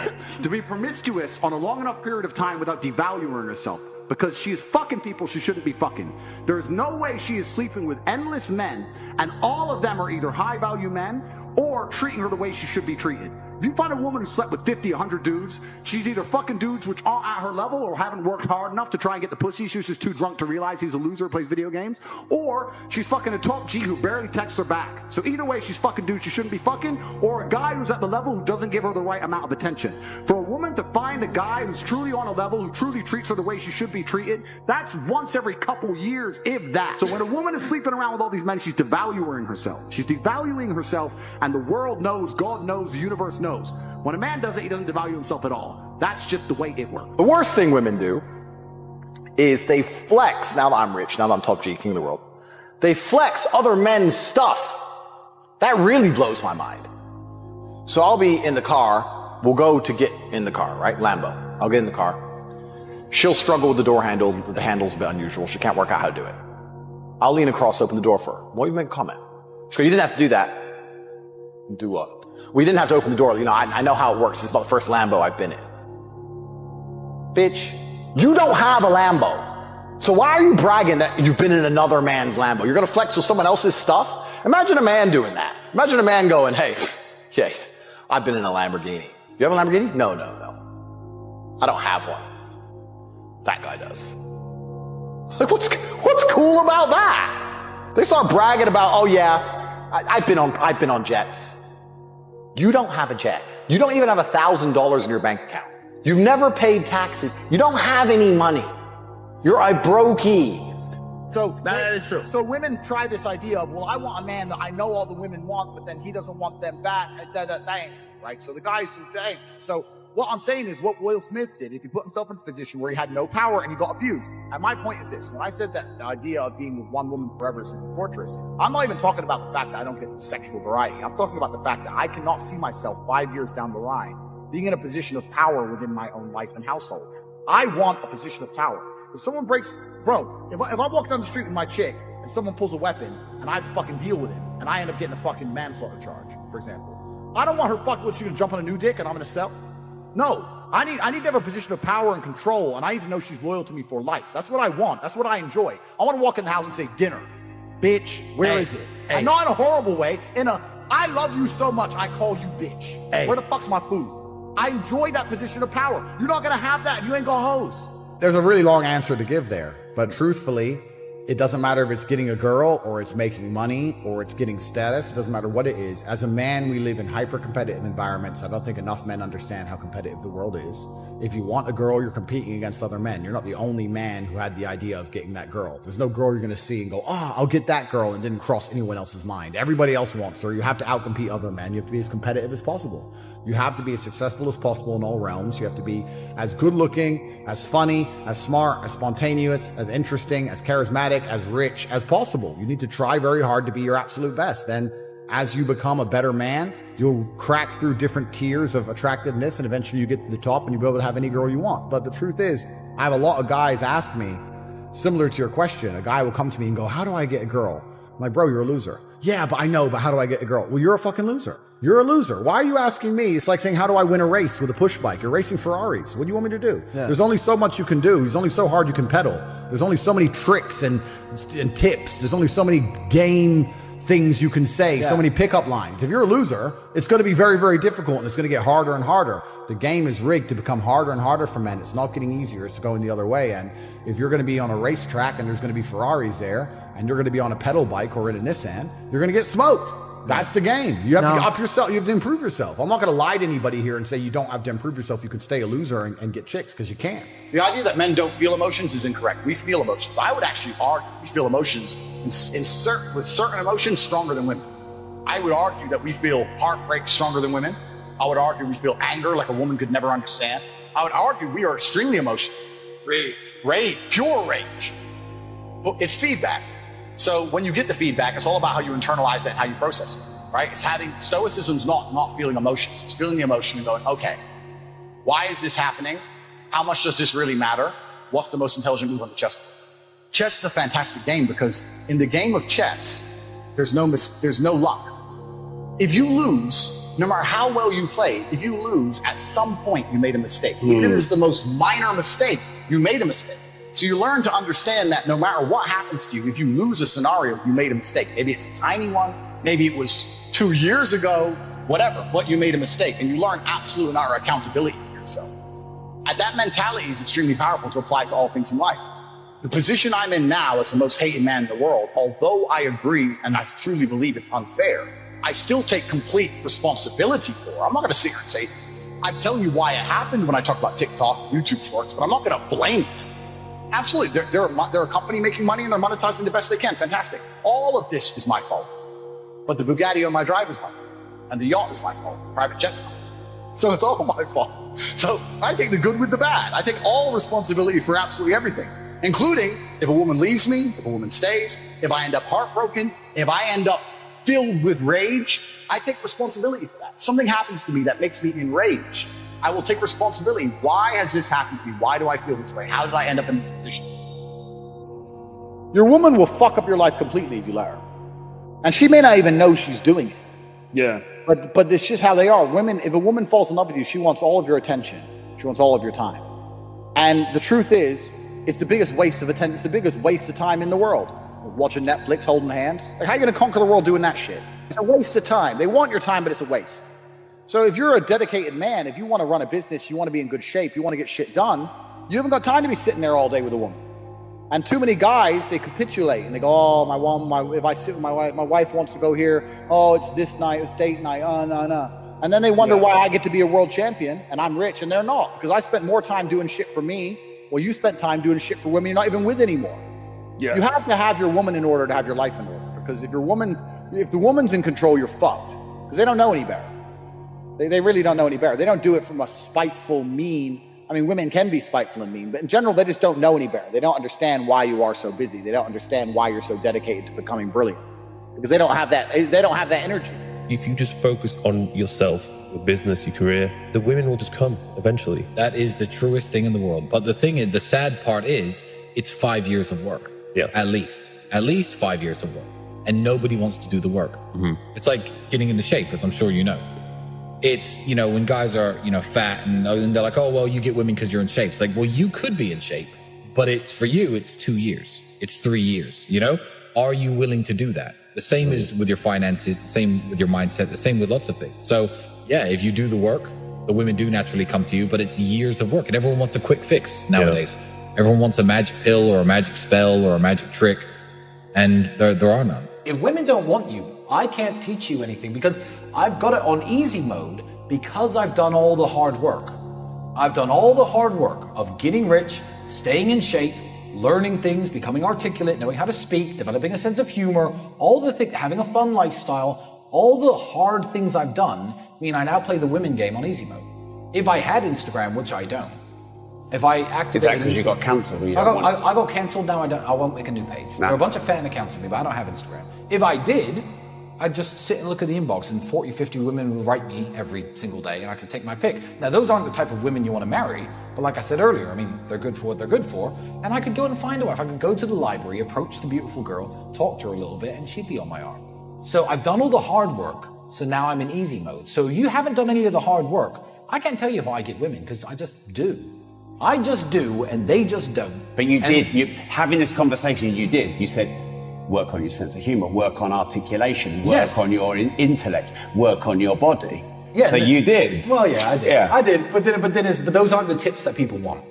[SPEAKER 1] to be promiscuous on a long enough period of time without devaluing herself. Because she is fucking people she shouldn't be fucking. There's no way she is sleeping with endless men, and all of them are either high-value men or treating her the way she should be treated.
[SPEAKER 8] If you find a woman who slept with 50, 100 dudes, she's either fucking dudes which aren't at her level or haven't worked hard enough to try and get the pussy. She was just too drunk to realize he's a loser who plays video games. Or she's fucking a top G who barely texts her back. So either way, she's fucking dudes she shouldn't be fucking, or a guy who's at the level who doesn't give her the right amount of attention. For a woman to find a guy who's truly on a level, who truly treats her the way she should be treated, that's once every couple years, if that. So when a woman is sleeping around with all these men, she's devaluing herself. She's devaluing herself, and the world knows, God knows, the universe knows. When a man does it, he doesn't devalue himself at all. That's just the way it works.
[SPEAKER 9] The worst thing women do is they flex, now that I'm rich, now that I'm top G, king of the world, they flex other men's stuff. That really blows my mind. So I'll be in the car, we'll go to get in the car, right? Lambo. I'll get in the car. She'll struggle with the door handle, the handle's a bit unusual, she can't work out how to do it. I'll lean across, open the door for her. Why don't you make a comment? She goes, you didn't have to do that. Do what? We didn't have to open the door. You know, I know how it works. It's about the first Lambo I've been in. Bitch, you don't have a Lambo. So why are you bragging that you've been in another man's Lambo? You're going to flex with someone else's stuff? Imagine a man doing that. Imagine a man going, hey, yeah, I've been in a Lamborghini. You have a Lamborghini? No. I don't have one. That guy does. Like, what's cool about that? They start bragging about, oh yeah, I've been on jets. You don't have a jet. You don't even have $1,000 in your bank account. You've never paid taxes. You don't have any money. You're a brokey.
[SPEAKER 1] So that is true. So women try this idea of, well, I want a man that I know all the women want, but then he doesn't want them back. Right? So the guys who dang. So what I'm saying is what Will Smith did, if he put himself in a position where he had no power and he got abused. And my point is this, when I said that the idea of being with one woman forever is a fortress, I'm not even talking about the fact that I don't get sexual variety. I'm talking about the fact that I cannot see myself 5 years down the line being in a position of power within my own life and household. I want a position of power. If someone breaks, bro, if I walk down the street with my chick and someone pulls a weapon and I have to fucking deal with him and I end up getting a fucking manslaughter charge, for example, I don't want her fucking, she's gonna jump on a new dick and I'm gonna sell. No, I need to have a position of power and control, and I need to know she's loyal to me for life. That's what I want. That's what I enjoy. I want to walk in the house and say, dinner. Bitch, where is it? And not in a horrible way, I love you so much, I call you bitch. Where the fuck's my food? I enjoy that position of power. You're not going to have that if you ain't got hoes.
[SPEAKER 6] There's a really long answer to give there, but truthfully, it doesn't matter if it's getting a girl or it's making money or it's getting status. It doesn't matter what it is. As a man, we live in hyper-competitive environments. I don't think enough men understand how competitive the world is. If you want a girl, you're competing against other men. You're not the only man who had the idea of getting that girl. There's no girl you're going to see and go, oh, I'll get that girl, and didn't cross anyone else's mind. Everybody else wants her. You have to outcompete other men. You have to be as competitive as possible. You have to be as successful as possible in all realms. You have to be as good looking, as funny, as smart, as spontaneous, as interesting, as charismatic, as rich as possible. You need to try very hard to be your absolute best. And as you become a better man, you'll crack through different tiers of attractiveness, and eventually you get to the top and you'll be able to have any girl you want. But the truth is, I have a lot of guys ask me, similar to your question, a guy will come to me and go, how do I get a girl? I'm like, bro, you're a loser. Yeah, but I know, but how do I get a girl? Well, you're a fucking loser. You're a loser. Why are you asking me? It's like saying, how do I win a race with a push bike? You're racing Ferraris. What do you want me to do? Yeah. There's only so much you can do. There's only so hard you can pedal. There's only so many tricks and tips. There's only so many game things you can say, so many pickup lines. If you're a loser, it's going to be very, very difficult, and it's going to get harder and harder. The game is rigged to become harder and harder for men. It's not getting easier. It's going the other way. And if you're going to be on a racetrack and there's going to be Ferraris there, and you're going to be on a pedal bike or in a Nissan, you're going to get smoked. That's the game. You have to up yourself. You have to improve yourself. I'm not going to lie to anybody here and say you don't have to improve yourself. You can stay a loser and get chicks, because you can.
[SPEAKER 1] The idea that men don't feel emotions is incorrect. We feel emotions. I would actually argue we feel emotions with certain emotions stronger than women. I would argue that we feel heartbreak stronger than women. I would argue we feel anger like a woman could never understand. I would argue we are extremely emotional. Rage, pure rage. But it's feedback. So when you get the feedback, it's all about how you internalize that and how you process it, right? It's having, stoicism's not feeling emotions. It's feeling the emotion and going, okay, why is this happening? How much does this really matter? What's the most intelligent move on the chessboard? Chess is a fantastic game because in the game of chess, there's no luck. If you lose, no matter how well you played, if you lose, at some point you made a mistake. Even if it's the most minor mistake, you made a mistake. So you learn to understand that no matter what happens to you, if you lose a scenario, you made a mistake. Maybe it's a tiny one. Maybe it was 2 years ago. whatever, but you made a mistake, and you learn absolute and utter accountability for yourself. And that mentality is extremely powerful to apply to all things in life. The position I'm in now as the most hated man in the world, although I agree and I truly believe it's unfair, I still take complete responsibility for it. I'm not going to sit here and say, I'm telling you why it happened when I talk about TikTok, YouTube Shorts, but I'm not going to blame them. Absolutely. They're a company making money and they're monetizing the best they can. Fantastic. All of this is my fault. But the Bugatti on my drive is my fault. And the yacht is my fault. Private jet's my fault. So it's all my fault. So I take the good with the bad. I take all responsibility for absolutely everything, including if a woman leaves me, if a woman stays, if I end up heartbroken, if I end up filled with rage, I take responsibility for that. If something happens to me that makes me enraged, I will take responsibility. Why has this happened to me? Why do I feel this way? How did I end up in this position? Your woman will fuck up your life completely if you let her. And she may not even know she's doing it.
[SPEAKER 10] Yeah.
[SPEAKER 1] But it's just how they are. Women, if a woman falls in love with you, she wants all of your attention. She wants all of your time. And the truth is, it's the biggest waste of attention. It's the biggest waste of time in the world. Watching Netflix, holding hands. Like, how are you going to conquer the world doing that shit? It's a waste of time. They want your time, but it's a waste. So if you're a dedicated man, if you want to run a business, you want to be in good shape, you want to get shit done, you haven't got time to be sitting there all day with a woman. And too many guys, they capitulate and they go, oh, if I sit with my wife wants to go here. Oh, it's this night, it's date night. No. And then they wonder why I get to be a world champion and I'm rich and they're not. Because I spent more time doing shit for me. Well, you spent time doing shit for women you're not even with anymore. Yeah. You have to have your woman in order to have your life in order. Because if the woman's in control, you're fucked. Because they don't know any better. They really don't know any better. They don't do it from a spiteful, mean. I mean, women can be spiteful and mean, but in general, they just don't know any better. They don't understand why you are so busy. They don't understand why you're so dedicated to becoming brilliant. Because they don't have that energy.
[SPEAKER 10] If you just focus on yourself, your business, your career, the women will just come eventually.
[SPEAKER 4] That is the truest thing in the world. But the thing is, the sad part is, it's 5 years of work.
[SPEAKER 10] Yeah.
[SPEAKER 4] At least 5 years of work. And nobody wants to do the work.
[SPEAKER 10] Mm-hmm.
[SPEAKER 4] It's like getting into shape, as I'm sure you know. It's, when guys are, fat and they're like, oh, well, you get women because you're in shape. It's like, well, you could be in shape, but for you, it's 2 years. It's 3 years, Are you willing to do that? The same is with your finances, the same with your mindset, the same with lots of things. So yeah, if you do the work, the women do naturally come to you, but it's years of work and everyone wants a quick fix nowadays. Yeah. Everyone wants a magic pill or a magic spell or a magic trick, and there are none.
[SPEAKER 11] If women don't want you, I can't teach you anything because I've got it on easy mode because I've done all the hard work. I've done all the hard work of getting rich, staying in shape, learning things, becoming articulate, knowing how to speak, developing a sense of humor, all the things, having a fun lifestyle, all the hard things I've done mean I now play the women game on easy mode. If I had Instagram, which I don't, if I activated...
[SPEAKER 12] Is that because you got cancelled? I
[SPEAKER 11] got cancelled now, I won't make a new page. There are a bunch of fan accounts of me, but I don't have Instagram. If I did, I'd just sit and look at the inbox and 40, 50 women would write me every single day and I could take my pick. Now, those aren't the type of women you want to marry, but like I said earlier, I mean, they're good for what they're good for, and I could go and find a wife. I could go to the library, approach the beautiful girl, talk to her a little bit, and she'd be on my arm. So I've done all the hard work, so now I'm in easy mode. So if you haven't done any of the hard work, I can't tell you how I get women, because I just do. I just do, and they just don't.
[SPEAKER 12] But having this conversation, you said, work on your sense of humor, work on articulation, work on your intellect, work on your body. Yeah. So you did.
[SPEAKER 11] Well, yeah, I did. Yeah. I did. But those aren't the tips that people want.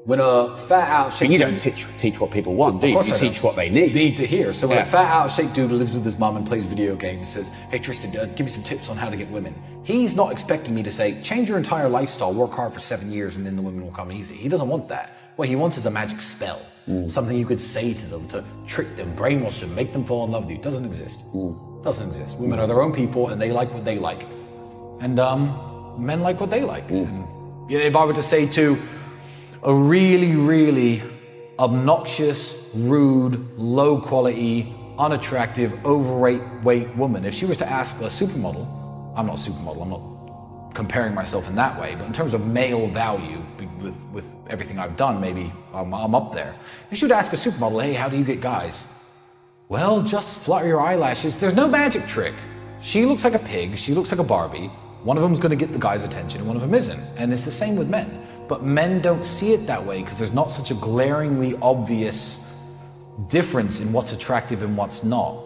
[SPEAKER 11] When a fat out of shape,
[SPEAKER 12] but you don't teach what people want, do you? You teach what they need
[SPEAKER 11] to hear. So when a fat out of shape dude who lives with his mom and plays video games says, "Hey Tristan, give me some tips on how to get women," he's not expecting me to say, "Change your entire lifestyle, work hard for 7 years, and then the women will come easy." He doesn't want that. What he wants is a magic spell, something you could say to them to trick them, brainwash them, make them fall in love with you. It doesn't exist. Doesn't exist. Women are their own people, and they like what they like, and men like what they like. And, if I were to say to a really, really obnoxious, rude, low quality, unattractive, overweight woman, if she was to ask a supermodel, I'm not a supermodel, I'm not comparing myself in that way, but in terms of male value, with everything I've done, maybe I'm up there. If she would ask a supermodel, "Hey, how do you get guys?" Well, just flutter your eyelashes. There's no magic trick. She looks like a pig, she looks like a Barbie. One of them's going to get the guy's attention and one of them isn't. And it's the same with men. But men don't see it that way because there's not such a glaringly obvious difference in what's attractive and what's not.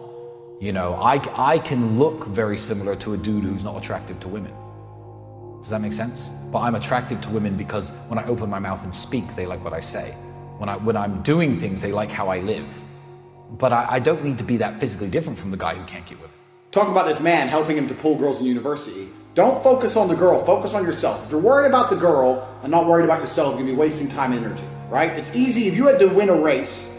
[SPEAKER 11] You know, I can look very similar to a dude who's not attractive to women. Does that make sense? But I'm attractive to women because when I open my mouth and speak, they like what I say. When I'm doing things, they like how I live. But I don't need to be that physically different from the guy who can't get women.
[SPEAKER 13] Talking about this man helping him to pull girls in university. Don't focus on the girl, focus on yourself. If you're worried about the girl and not worried about yourself, you're gonna be wasting time and energy, right? It's easy. If you had to win a race,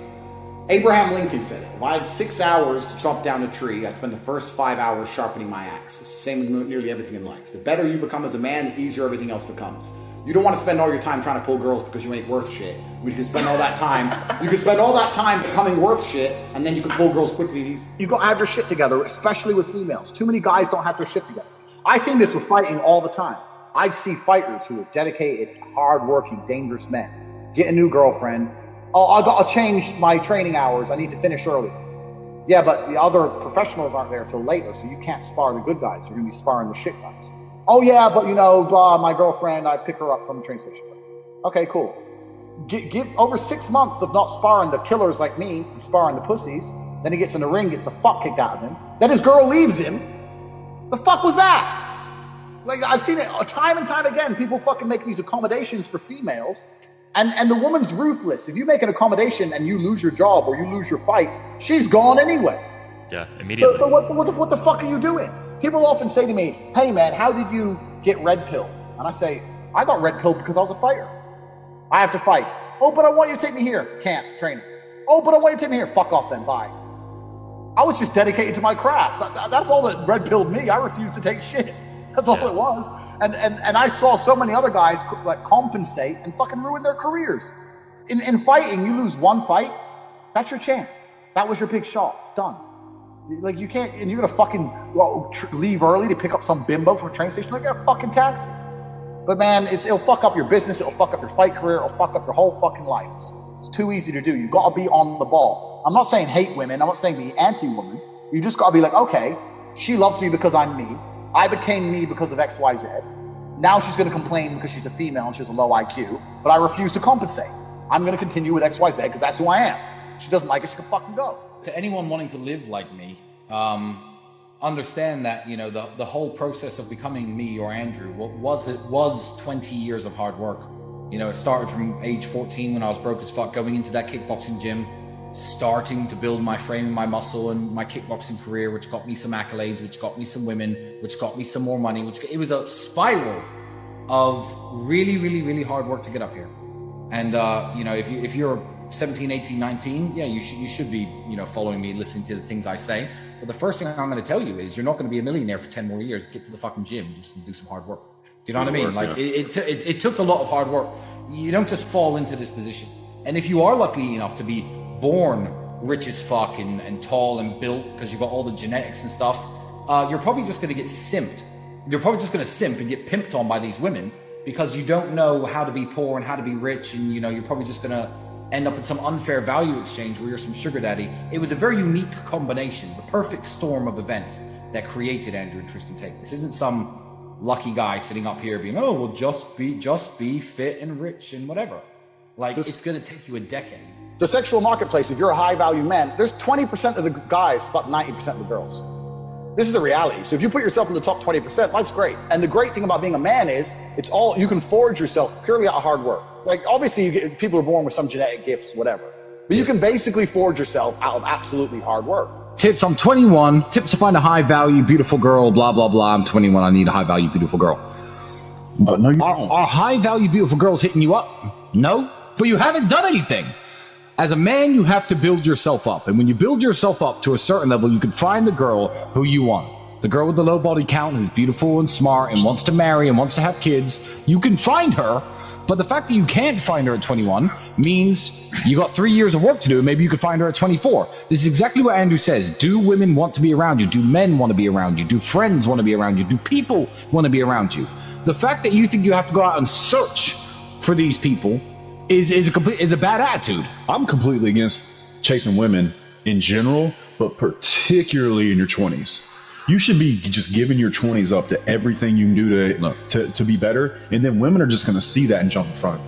[SPEAKER 13] Abraham Lincoln said it. If I had 6 hours to chop down a tree, I'd spend the first 5 hours sharpening my axe. It's the same with nearly everything in life. The better you become as a man, the easier everything else becomes. You don't want to spend all your time trying to pull girls because you ain't worth shit. You can spend all that time. You can spend all that time becoming worth shit, and then you can pull girls quickly and easy.
[SPEAKER 8] You gotta have your shit together, especially with females. Too many guys don't have their shit together. I've seen this with fighting all the time. I see fighters who are dedicated, hard-working, dangerous men. Get a new girlfriend. Oh, I'll change my training hours. I need to finish early. Yeah, but the other professionals aren't there till later, so you can't spar the good guys. You're going to be sparring the shit guys. Oh, yeah, but you know, blah, my girlfriend, I pick her up from the train station. Okay, cool. Give over 6 months of not sparring the killers like me and sparring the pussies. Then he gets in the ring, gets the fuck kicked out of him. Then his girl leaves him. The fuck was that? Like, I've seen it time and time again. People fucking make these accommodations for females. And the woman's ruthless. If you make an accommodation and you lose your job or you lose your fight, she's gone anyway.
[SPEAKER 10] Yeah, immediately.
[SPEAKER 8] So what the fuck are you doing? People often say to me, hey man, how did you get red pill? And I say, I got red pill because I was a fighter. I have to fight. Oh, but I want you to take me here. Can't. Training. Oh, but I want you to take me here. Fuck off then. Bye. I was just dedicated to my craft. That's all that red pilled me. I refused to take shit. That's all it was. And I saw so many other guys like compensate and fucking ruin their careers. In fighting, you lose one fight, that's your chance. That was your big shot. It's done. Like you can't, and you're gonna fucking leave early to pick up some bimbo from a train station. Like, get a fucking taxi. But man, it'll fuck up your business. It'll fuck up your fight career. It'll fuck up your whole fucking life. It's too easy to do. You gotta be on the ball. I'm not saying hate women. I'm not saying be anti-woman. You just gotta be like, okay, she loves me because I'm me. I became me because of X, Y, Z. Now she's going to complain because she's a female and she has a low IQ, but I refuse to compensate. I'm going to continue with X, Y, Z because that's who I am. If she doesn't like it, she can fucking go.
[SPEAKER 2] To anyone wanting to live like me, understand that, you know, the whole process of becoming me or Andrew, was 20 years of hard work. You know, it started from age 14 when I was broke as fuck, going into that kickboxing gym, starting to build my frame and my muscle and my kickboxing career, which got me some accolades, which got me some women, which got me some more money, it was a spiral of really, really, really hard work to get up here. And, you know, if you're 17, 18, 19, yeah, you should be, you know, following me, listening to the things I say. But the first thing I'm going to tell you is you're not going to be a millionaire for 10 more years. Get to the fucking gym, just do some hard work. Do you know what I mean? Like it took a lot of hard work. You don't just fall into this position. And if you are lucky enough to be born rich as fuck and tall and built because you've got all the genetics and stuff, you're probably just going to get simped. You're probably just going to simp and get pimped on by these women because you don't know how to be poor and how to be rich, and you know you're probably just going to end up in some unfair value exchange where you're some sugar daddy. It was a very unique combination, the perfect storm of events that created Andrew and Tristan Tate. This isn't some lucky guy sitting up here being, oh, well, just be fit and rich and whatever. Like, it's going to take you a decade.
[SPEAKER 8] The sexual marketplace, if you're a high-value man, there's 20% of the guys fuck 90% of the girls. This is the reality. So if you put yourself in the top 20%, life's great. And the great thing about being a man is it's all, you can forge yourself purely out of hard work. Like, obviously, people are born with some genetic gifts, whatever. But you can basically forge yourself out of absolutely hard work.
[SPEAKER 11] Tips, I'm 21. Tips to find a high-value, beautiful girl, blah, blah, blah. I'm 21. I need a high-value, beautiful girl.
[SPEAKER 14] But no, you don't.
[SPEAKER 11] Are high-value, beautiful girls hitting you up? No. But you haven't done anything. As a man, you have to build yourself up. And when you build yourself up to a certain level, you can find the girl who you want. The girl with the low body count who's beautiful and smart and wants to marry and wants to have kids. You can find her. But the fact that you can't find her at 21 means you got 3 years of work to do, and maybe you could find her at 24. This is exactly what Andrew says. Do women want to be around you? Do men want to be around you? Do friends want to be around you? Do people want to be around you? The fact that you think you have to go out and search for these people is a bad attitude.
[SPEAKER 14] I'm completely against chasing women in general, but particularly in your 20s. You should be just giving your 20s up to everything you can do to be better, and then women are just going to see that and jump in front.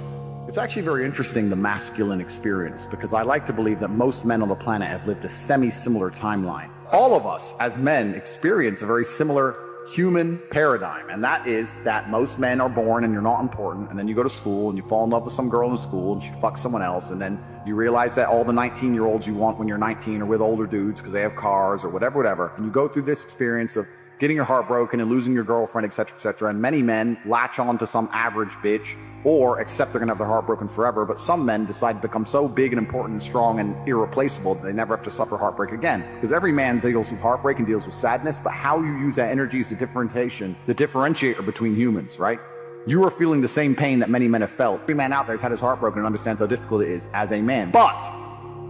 [SPEAKER 8] It's actually very interesting, the masculine experience, because I like to believe that most men on the planet have lived a semi-similar timeline.
[SPEAKER 9] all of us as men experience a very similar human paradigm, and that is that most men are born and you're not important, and then you go to school and you fall in love with some girl in school and she fucks someone else, and then you realize that all the 19-year-olds you want when you're 19 are with older dudes because they have cars or whatever, and you go through this experience of getting your heart broken and losing your girlfriend, etc., and many men latch on to some average bitch or accept they're gonna have their heart broken forever, but some men decide to become so big and important and strong and irreplaceable that they never have to suffer heartbreak again. Because every man deals with heartbreak and deals with sadness, but how you use that energy is the differentiator between humans, right? You are feeling the same pain that many men have felt. Every man out there has had his heart broken and understands how difficult it is as a man. But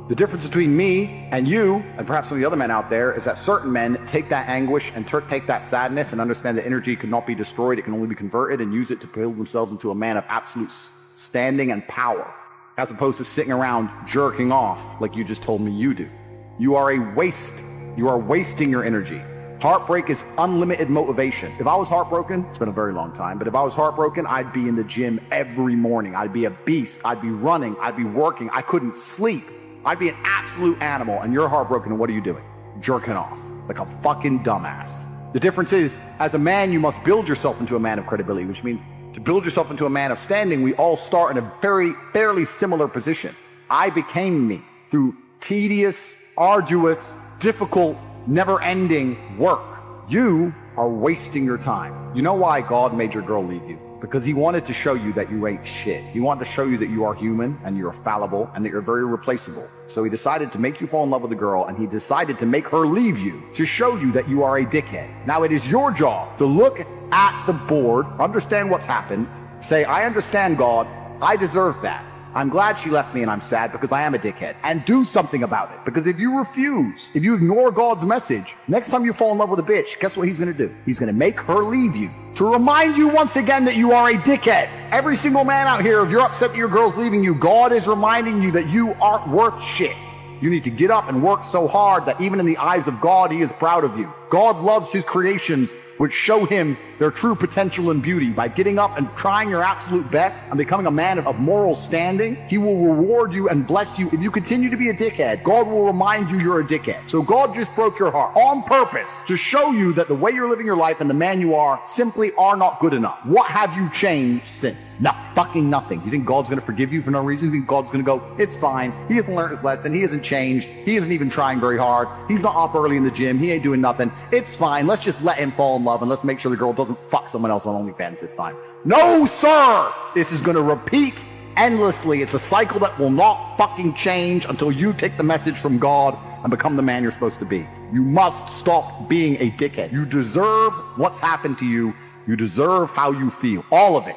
[SPEAKER 9] the difference between me and you, and perhaps some of the other men out there, is that certain men take that anguish and take that sadness and understand that energy cannot be destroyed, it can only be converted, and use it to build themselves into a man of absolute standing and power, as opposed to sitting around jerking off like you just told me you do. You are a waste. You are wasting your energy. Heartbreak is unlimited motivation. If I was heartbroken, it's been a very long time, but if I was heartbroken, I'd be in the gym every morning. I'd be a beast. I'd be running. I'd be working. I couldn't sleep. I'd be an absolute animal, and you're heartbroken, and what are you doing? Jerking off like a fucking dumbass. The difference is, as a man, you must build yourself into a man of credibility, which means to build yourself into a man of standing, we all start in a fairly similar position. I became me through tedious, arduous, difficult, never-ending work. You are wasting your time. You know why God made your girl leave you? Because he wanted to show you that you ain't shit. He wanted to show you that you are human and you're fallible and that you're very replaceable. So he decided to make you fall in love with a girl, and he decided to make her leave you to show you that you are a dickhead. Now it is your job to look at the board, understand what's happened, say, I understand, God, I deserve that. I'm glad she left me and I'm sad because I am a dickhead. And do something about it. Because if you refuse, if you ignore God's message, next time you fall in love with a bitch, guess what he's going to do? He's going to make her leave you to remind you once again that you are a dickhead. Every single man out here, if you're upset that your girl's leaving you, God is reminding you that you aren't worth shit. You need to get up and work so hard that even in the eyes of God, he is proud of you. God loves his creations, which show him their true potential and beauty. By getting up and trying your absolute best and becoming a man of moral standing, he will reward you and bless you. If you continue to be a dickhead, God will remind you you're a dickhead. So God just broke your heart on purpose to show you that the way you're living your life and the man you are simply are not good enough. What have you changed since? No, fucking nothing. You think God's going to forgive you for no reason? You think God's going to go, it's fine. He hasn't learned his lesson. He hasn't changed. He isn't even trying very hard. He's not up early in the gym. He ain't doing nothing. It's fine. Let's just let him fall in love and let's make sure the girl doesn't fuck someone else on OnlyFans this time. No, sir! This is going to repeat endlessly. It's a cycle that will not fucking change until you take the message from God and become the man you're supposed to be. You must stop being a dickhead. You deserve what's happened to you. You deserve how you feel. All of it.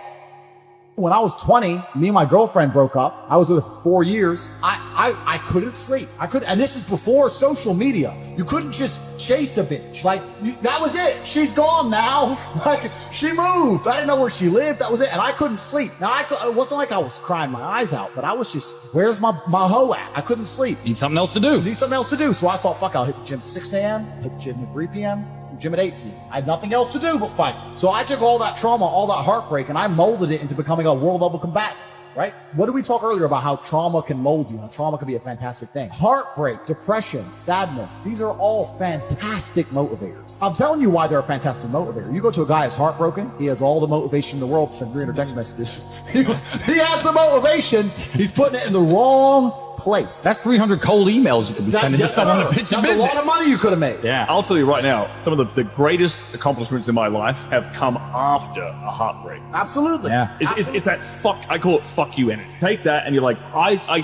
[SPEAKER 13] When I was 20, me and my girlfriend broke up. I was with her for 4 years. I couldn't sleep. And this is before social media. You couldn't just chase a bitch. Like, that was it. She's gone now. Like, she moved. I didn't know where she lived. That was it. And I couldn't sleep. Now, it wasn't like I was crying my eyes out, but I was just, where's my hoe at? I couldn't sleep.
[SPEAKER 3] Need something else to do.
[SPEAKER 13] So I thought, fuck, I'll hit the gym at 6 a.m., hit the gym at 3 p.m., gym at 8 p.m. I had nothing else to do but fight. So I took all that trauma, all that heartbreak, and I molded it into becoming a world level combatant, right? What did we talk earlier about how trauma can mold you? How trauma can be a fantastic thing. Heartbreak, depression, sadness, these are all fantastic motivators. I'm telling you why they're a fantastic motivator. You go to a guy who's heartbroken, he has all the motivation in the world to send 300 text messages. He has the motivation, he's putting it in the wrong place.
[SPEAKER 3] That's 300 cold emails you could be sending to someone to pitch a business.
[SPEAKER 13] That's a lot of money you could have made.
[SPEAKER 15] Yeah. I'll tell you right now, some of the greatest accomplishments in my life have come after a heartbreak.
[SPEAKER 13] Absolutely.
[SPEAKER 3] Yeah.
[SPEAKER 15] It's that fuck, I call it fuck you energy. Take that and you're like,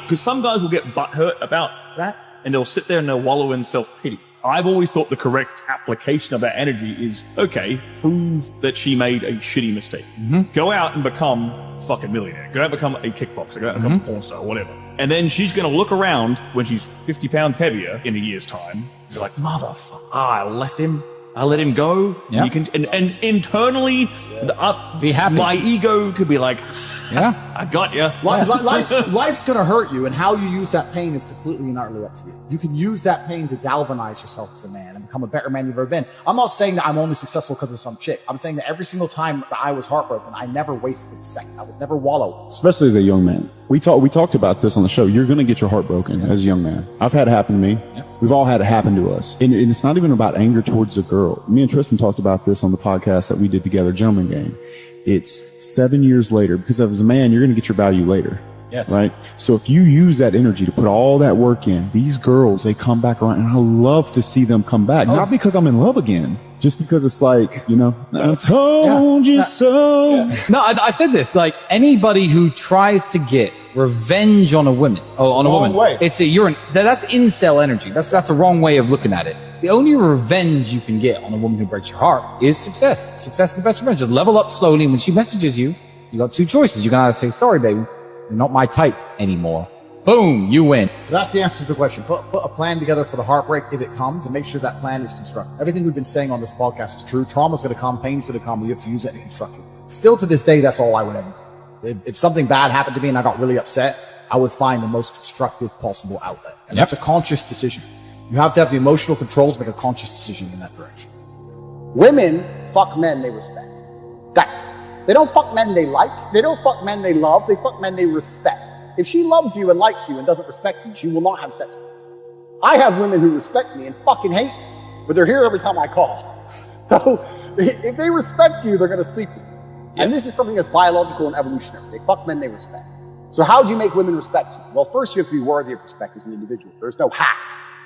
[SPEAKER 15] because some guys will get butthurt about that and they'll sit there and they'll wallow in self-pity. I've always thought the correct application of that energy is, okay, prove that she made a shitty mistake.
[SPEAKER 3] Mm-hmm.
[SPEAKER 15] Go out and become fucking millionaire. Go out and become a kickboxer. Go out and become a porn star or whatever. And then she's going to look around when she's 50 pounds heavier in a year's time. You're like, motherfucker, I left him. I let him go.
[SPEAKER 3] Yeah.
[SPEAKER 15] And internally, be happy. My ego could be like,
[SPEAKER 3] Yeah.
[SPEAKER 15] I got you.
[SPEAKER 6] Life's going to hurt you, and how you use that pain is completely and utterly up to you. You can use that pain to galvanize yourself as a man and become a better man you've ever been. I'm not saying that I'm only successful because of some chick. I'm saying that every single time that I was heartbroken, I never wasted a second. I was never wallowing.
[SPEAKER 14] Especially as a young man. We talked about this on the show. You're going to get your heart broken as a young man. I've had it happen to me. Yep. We've all had it happen to us. And it's not even about anger towards the girl. Me and Tristan talked about this on the podcast that we did together, Gentleman Game. It's 7 years later, because as a man, you're going to get your value later.
[SPEAKER 6] Yes.
[SPEAKER 14] Right? So if you use that energy to put all that work in, these girls, they come back around, and I love to see them come back. Not because I'm in love again, just because it's like, you know, I told you so.
[SPEAKER 4] Yeah. No, I said this, like anybody who tries to get revenge on a woman, that's incel energy. That's a wrong way of looking at it. The only revenge you can get on a woman who breaks your heart is success. Success is the best revenge. Just level up slowly, and when she messages you, you got two choices. You can either say, sorry, baby, you're not my type anymore. Boom, you win.
[SPEAKER 6] So that's the answer to the question. Put a plan together for the heartbreak if it comes, and make sure that plan is constructive. Everything we've been saying on this podcast is true. Trauma's going to come, pain's going to come. You have to use that in constructive. Still to this day, that's all I would ever do. If something bad happened to me and I got really upset, I would find the most constructive possible outlet. And that's a conscious decision. You have to have the emotional control to make a conscious decision in that direction.
[SPEAKER 13] Women fuck men they respect. That's it. They don't fuck men they like. They don't fuck men they love. They fuck men they respect. If she loves you and likes you and doesn't respect you, she will not have sex with you. I have women who respect me and fucking hate me, but they're here every time I call. So if they respect you, they're going to sleep with you. And this is something that's biological and evolutionary. They fuck men they respect. So how do you make women respect you? Well, first you have to be worthy of respect as an individual. There's no hack.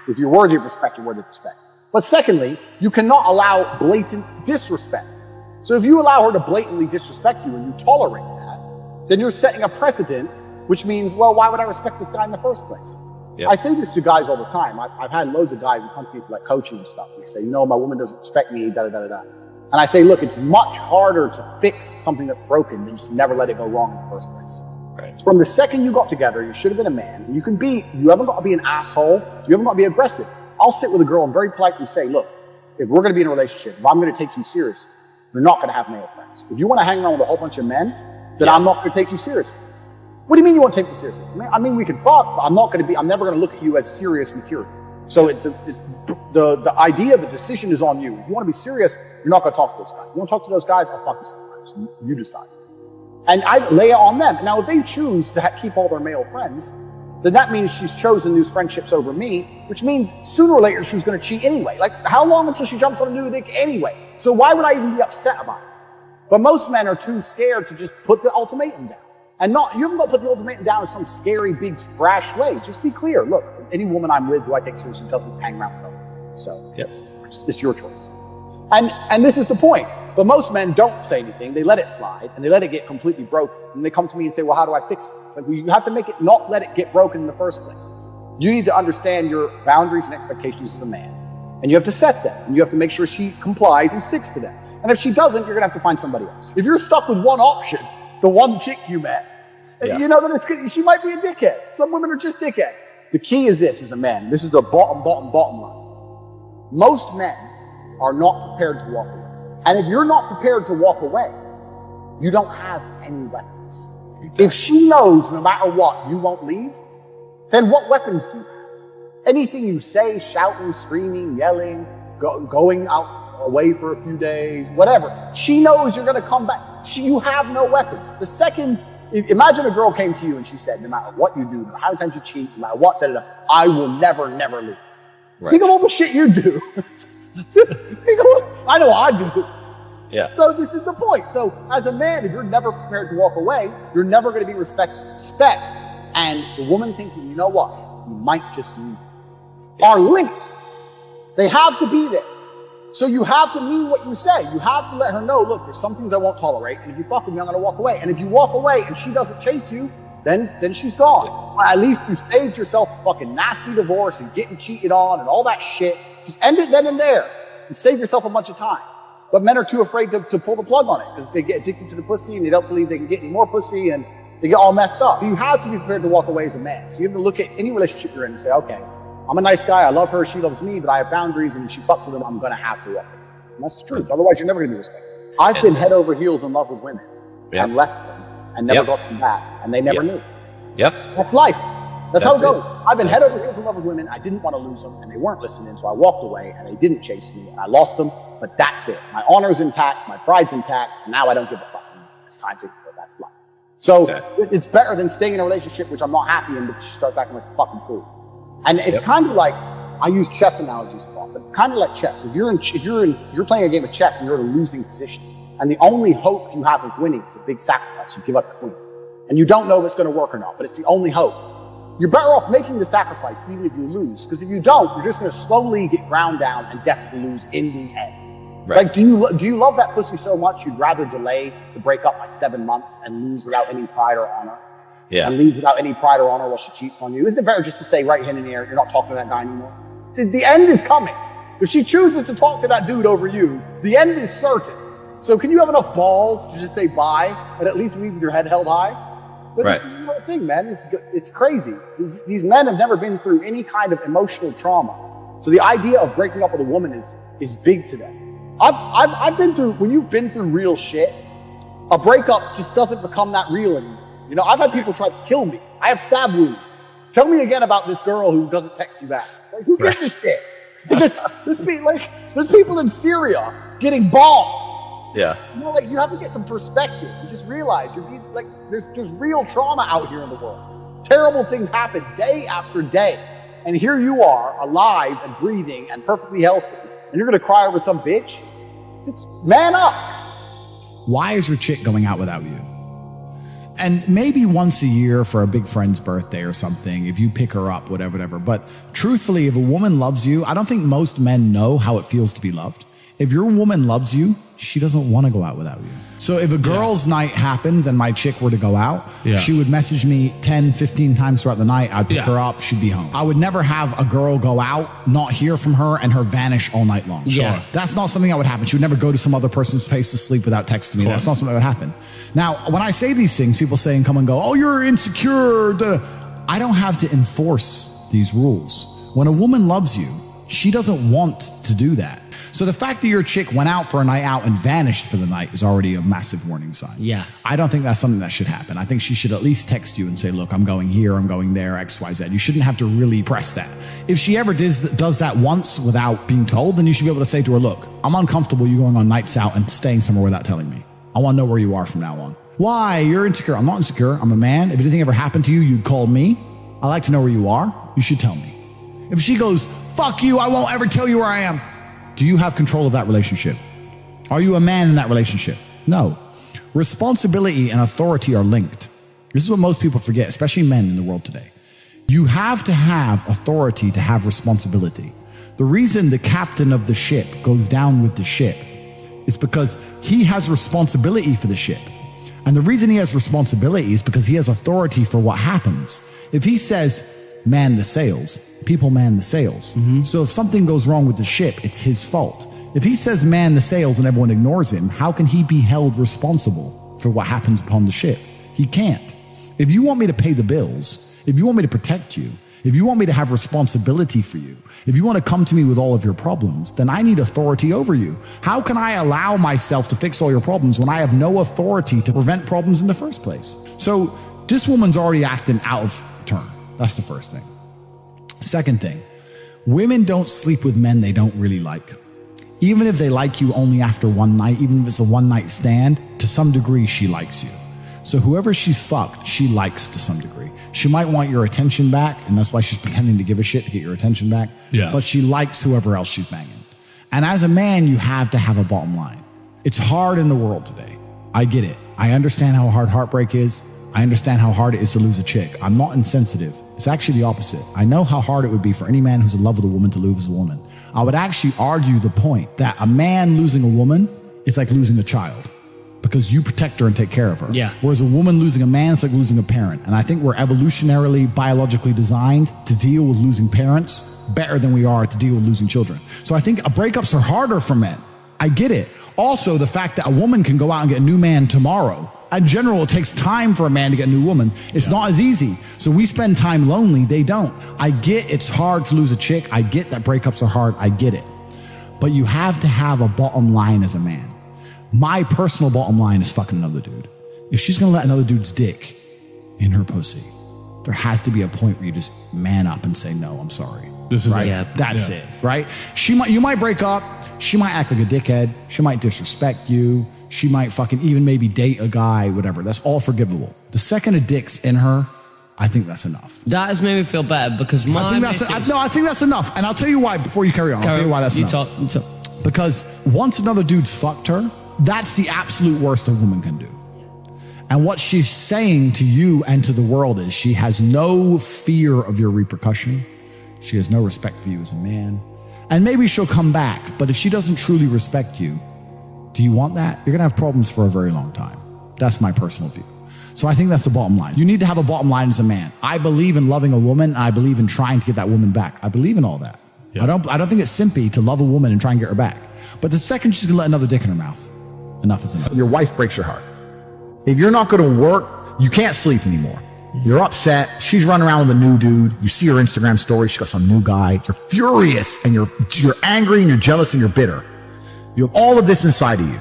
[SPEAKER 13] If you're worthy of respect, you're worthy of respect. But secondly, you cannot allow blatant disrespect. So if you allow her to blatantly disrespect you and you tolerate that, then you're setting a precedent, which means, well, why would I respect this guy in the first place? Yeah. I say this to guys all the time. I've had loads of guys who come to me for like coaching and stuff. They say, you know, my woman doesn't respect me, da-da-da-da-da. And I say, look, it's much harder to fix something that's broken than just never let it go wrong in the first place. Right. From the second you got together, you should have been a man. You haven't got to be an asshole. You haven't got to be aggressive. I'll sit with a girl and very politely say, look, if we're going to be in a relationship, if I'm going to take you seriously, you're not going to have male friends. If you want to hang around with a whole bunch of men, then I'm not going to take you seriously. What do you mean you won't take me seriously? I mean, we can fuck, but I'm never going to look at you as serious material. So the idea, the decision is on you. If you want to be serious, you're not going to talk to those guys. You want to talk to those guys, I'll fuck you sometimes. You decide. And I lay it on them. Now, if they choose to keep all their male friends, then that means she's chosen these friendships over me, which means sooner or later she was going to cheat anyway. Like, how long until she jumps on a new dick anyway? So why would I even be upset about it? But most men are too scared to just put the ultimatum down. And you haven't got to put the ultimatum down in some scary, big, brash way. Just be clear. Look, any woman I'm with who I take seriously doesn't hang around with her. So, it's your choice. And this is the point. But most men don't say anything. They let it slide, and they let it get completely broken. And they come to me and say, well, how do I fix it? It's like, well, you have to make it not let it get broken in the first place. You need to understand your boundaries and expectations as a man. And you have to set them. And you have to make sure she complies and sticks to them. And if she doesn't, you're going to have to find somebody else. If you're stuck with one option, the one chick you met, you know, then she might be a dickhead. Some women are just dickheads. The key is this as a man. This is the bottom line. Most men are not prepared to walk away. And if you're not prepared to walk away, you don't have any weapons. Exactly. If she knows no matter what you won't leave, then what weapons do you have? Anything you say, shouting, screaming, yelling, going out away for a few days, whatever. She knows you're going to come back. You have no weapons. The second, imagine a girl came to you and she said, no matter what you do, no matter how many times you cheat, no matter what, I will never leave. Right. Think of all the shit you do. I know I do. Yeah. So this is the point. So as a man, if you're never prepared to walk away, you're never going to be respect. And the woman thinking, you know what? You might just leave. Are linked. They have to be there. So you have to mean what you say. You have to let her know, look, there's some things I won't tolerate, and if you fuck with me, I'm going to walk away. And if you walk away and she doesn't chase you, then she's gone. Well, at least you saved yourself a fucking nasty divorce and getting cheated on and all that shit. Just end it then and there and save yourself a bunch of time. But men are too afraid to pull the plug on it because they get addicted to the pussy and they don't believe they can get any more pussy and they get all messed up. You have to be prepared to walk away as a man. So you have to look at any relationship you're in and say, okay, I'm a nice guy, I love her, she loves me, but I have boundaries, and if she fucks with them, I'm going to have to walk away. And that's the truth. Otherwise, you're never going to be respected. I've been head over heels in love with women and left them and never got them back, and they never knew.
[SPEAKER 2] Yep.
[SPEAKER 13] That's life. That's how it goes. I've been
[SPEAKER 2] Yeah.
[SPEAKER 13] head over heels in love with women. I didn't want to lose them, and they weren't listening, so I walked away, and they didn't chase me, and I lost them, but that's it. My honor's intact, my pride's intact, and now I don't give a fuck anymore. It's time to go. That's life. So it's better than staying in a relationship which I'm not happy in, but she starts acting like a fucking fool. And it's kind of like, I use chess analogies a lot, but it's kind of like chess. If you're playing a game of chess and you're in a losing position, and the only hope you have of winning is a big sacrifice, you give up your queen, and you don't know if it's going to work or not, but it's the only hope. You're better off making the sacrifice even if you lose, because if you don't, you're just going to slowly get ground down and definitely lose in the end.
[SPEAKER 2] Right.
[SPEAKER 13] Like, do you love that pussy so much you'd rather delay the breakup by 7 months and lose without any pride or honor?
[SPEAKER 2] Yeah.
[SPEAKER 13] And leave without any pride or honor while she cheats on you? Isn't it better just to say right hand in the air, you're not talking to that guy anymore? The end is coming. If she chooses to talk to that dude over you, the end is certain. So can you have enough balls to just say bye and at least leave with your head held high? But
[SPEAKER 2] Right.
[SPEAKER 13] this is another thing, man. It's crazy. These men have never been through any kind of emotional trauma. So the idea of breaking up with a woman is big to them. I've been through, when you've been through real shit, a breakup just doesn't become that real anymore. You know, I've had people try to kill me. I have stab wounds. Tell me again about this girl who doesn't text you back. Like, who gives a shit? There's people in Syria getting bombed.
[SPEAKER 2] Yeah.
[SPEAKER 13] You know, like, you have to get some perspective. You just realize there's real trauma out here in the world. Terrible things happen day after day. And here you are, alive and breathing and perfectly healthy. And you're going to cry over some bitch? Just man up.
[SPEAKER 6] Why is your chick going out without you? And maybe once a year for a big friend's birthday or something, if you pick her up, whatever. But truthfully, if a woman loves you, I don't think most men know how it feels to be loved. If your woman loves you, she doesn't want to go out without you. So if a girl's night happens and my chick were to go out, she would message me 10, 15 times throughout the night. I'd pick her up, she'd be home. I would never have a girl go out, not hear from her, and her vanish all night long.
[SPEAKER 16] Yeah.
[SPEAKER 6] That's not something that would happen. She would never go to some other person's place to sleep without texting me. That's not something that would happen. Now, when I say these things, people say and come and go, oh, you're insecure. I don't have to enforce these rules. When a woman loves you, she doesn't want to do that. So the fact that your chick went out for a night out and vanished for the night is already a massive warning sign.
[SPEAKER 16] Yeah.
[SPEAKER 6] I don't think that's something that should happen. I think she should at least text you and say, look, I'm going here, I'm going there, X, Y, Z. You shouldn't have to really press that. If she ever does that once without being told, then you should be able to say to her, look, I'm uncomfortable you going on nights out and staying somewhere without telling me. I want to know where you are from now on. Why? You're insecure. I'm not insecure. I'm a man. If anything ever happened to you, you'd call me. I like to know where you are. You should tell me. If she goes, fuck you, I won't ever tell you where I am. Do you have control of that relationship? Are you a man in that relationship? No. Responsibility and authority are linked. This is what most people forget, especially men in the world today. You have to have authority to have responsibility. The reason the captain of the ship goes down with the ship is because he has responsibility for the ship. And the reason he has responsibility is because he has authority for what happens. If he says, man the sails, people man the sails. So if something goes wrong with the ship, it's his fault. If he says man the sails and everyone ignores him, how can he be held responsible for what happens upon the ship? He can't. If you want me to pay the bills, if you want me to protect you, if you want me to have responsibility for you, if you want to come to me with all of your problems, then I need authority over you. How can I allow myself to fix all your problems when I have no authority to prevent problems in the first place? So this woman's already acting out of turn. That's the first thing. Second thing, women don't sleep with men they don't really like. Even if they like you only after one night, even if it's a one-night stand, to some degree she likes you. So whoever she's fucked, she likes to some degree. She might want your attention back, and that's why she's pretending to give a shit to get your attention back.
[SPEAKER 16] Yeah.
[SPEAKER 6] But she likes whoever else she's banging. And as a man, you have to have a bottom line. It's hard in the world today. I get it. I understand how hard heartbreak is. I understand how hard it is to lose a chick. I'm not insensitive. It's actually the opposite. I know how hard it would be for any man who's in love with a woman to lose a woman. I would actually argue the point that a man losing a woman is like losing a child because you protect her and take care of her.
[SPEAKER 16] Yeah.
[SPEAKER 6] Whereas a woman losing a man is like losing a parent. And I think we're evolutionarily, biologically designed to deal with losing parents better than we are to deal with losing children. So I think breakups are harder for men. I get it. Also, the fact that a woman can go out and get a new man tomorrow. In general, it takes time for a man to get a new woman. It's not as easy. So we spend time lonely. They don't. I get it's hard to lose a chick. I get that breakups are hard. I get it. But you have to have a bottom line as a man. My personal bottom line is fucking another dude. if she's going to let another dude's dick in her pussy, there has to be a point where you just man up and say, no, I'm sorry.
[SPEAKER 7] This is
[SPEAKER 6] right? That's it, right? You might break up. She might act like a dickhead. She might disrespect you. She might fucking even maybe date a guy, whatever. That's all forgivable. The second a dick's in her, I think that's enough.
[SPEAKER 16] That has made me feel better because
[SPEAKER 6] I think that's enough. And I'll tell you why before you carry on. I'll tell you why that's enough.
[SPEAKER 16] You talk.
[SPEAKER 6] Because once another dude's fucked her, that's the absolute worst a woman can do. And what she's saying to you and to the world is she has no fear of your repercussion. She has no respect for you as a man. And maybe she'll come back, but if she doesn't truly respect you, do you want that? You're going to have problems for a very long time. That's my personal view. So I think that's the bottom line. You need to have a bottom line as a man. I believe in loving a woman. And I believe in trying to get that woman back. I believe in all that. Yeah. I don't think it's simpy to love a woman and try and get her back. But the second she's going to let another dick in her mouth, enough is enough.
[SPEAKER 9] Your wife breaks your heart. If you're not going to work, you can't sleep anymore. You're upset. She's running around with a new dude. You see her Instagram story. She got some new guy. You're furious and you're angry and you're jealous and you're bitter. You have all of this inside of you.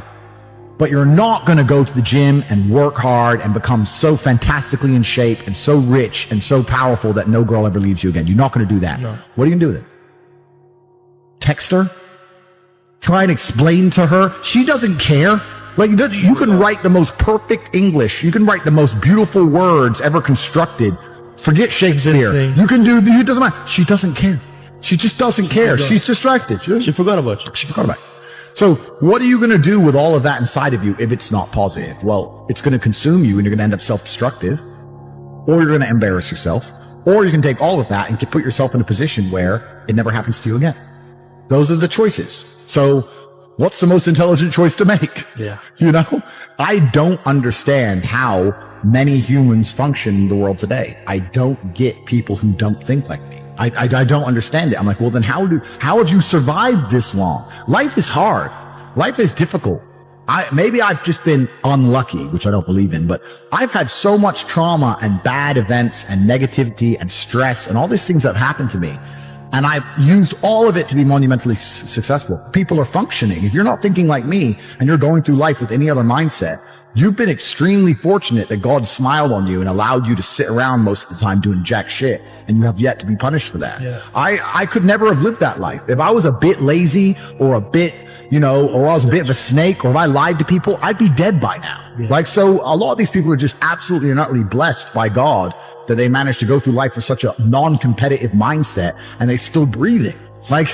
[SPEAKER 9] But you're not going to go to the gym and work hard and become so fantastically in shape and so rich and so powerful that no girl ever leaves you again. You're not going to do that. No. What are you going to do with it? Text her? Try and explain to her? She doesn't care. Like, you can write the most perfect English. You can write the most beautiful words ever constructed. Forget Shakespeare. You can do, it doesn't matter. She doesn't care. She just doesn't care. She's distracted.
[SPEAKER 7] She forgot about you.
[SPEAKER 9] She forgot about you. So what are you going to do with all of that inside of you if it's not positive? Well, it's going to consume you and you're going to end up self-destructive, or you're going to embarrass yourself, or you can take all of that and put yourself in a position where it never happens to you again. Those are the choices. So what's the most intelligent choice to make?
[SPEAKER 7] Yeah.
[SPEAKER 9] You know, I don't understand how many humans function in the world today. I don't get people who don't think like me. I don't understand it. I'm like, well, then how have you survived this long? Life is hard. Life is difficult. Maybe I've just been unlucky, which I don't believe in, but I've had so much trauma and bad events and negativity and stress and all these things that have happened to me. And I've used all of it to be monumentally successful. People are functioning. If you're not thinking like me and you're going through life with any other mindset, you've been extremely fortunate that God smiled on you and allowed you to sit around most of the time doing jack shit, and you have yet to be punished for that. Yeah. I could never have lived that life. If I was a bit lazy or a bit, or I was a bit of a snake, or if I lied to people, I'd be dead by now. Yeah. Like, so a lot of these people are just absolutely and utterly blessed by God that they managed to go through life with such a non-competitive mindset and they still breathing. Like,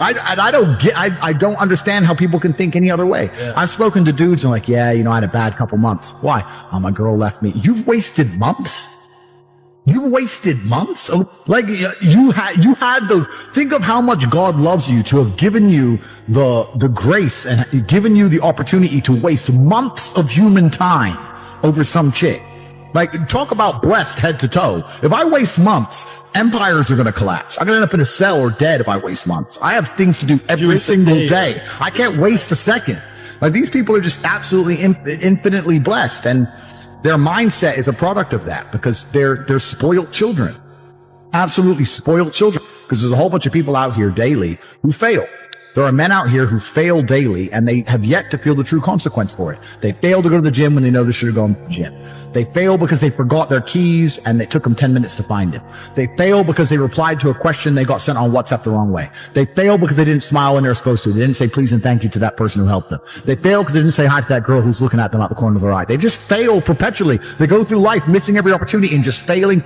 [SPEAKER 9] I don't understand how people can think any other way. Yeah. I've spoken to dudes and like, yeah, I had a bad couple months. Why? Oh, my girl left me. You've wasted months. You've wasted months. Like, think of how much God loves you to have given you the grace and given you the opportunity to waste months of human time over some chick. Like, talk about blessed head to toe. If I waste months, empires are going to collapse. I'm going to end up in a cell or dead if I waste months. I have things to do every single day. I can't waste a second. Like, these people are just absolutely infinitely blessed, and their mindset is a product of that because they're spoiled children. Absolutely spoiled children. Because there's a whole bunch of people out here daily who fail. There are men out here who fail daily, and they have yet to feel the true consequence for it. They fail to go to the gym when they know they should have gone to the gym. They fail because they forgot their keys and it took them 10 minutes to find it. They fail because they replied to a question they got sent on WhatsApp the wrong way. They fail because they didn't smile when they were supposed to. They didn't say please and thank you to that person who helped them. They fail because they didn't say hi to that girl who's looking at them out the corner of their eye. They just fail perpetually. They go through life missing every opportunity and just failing.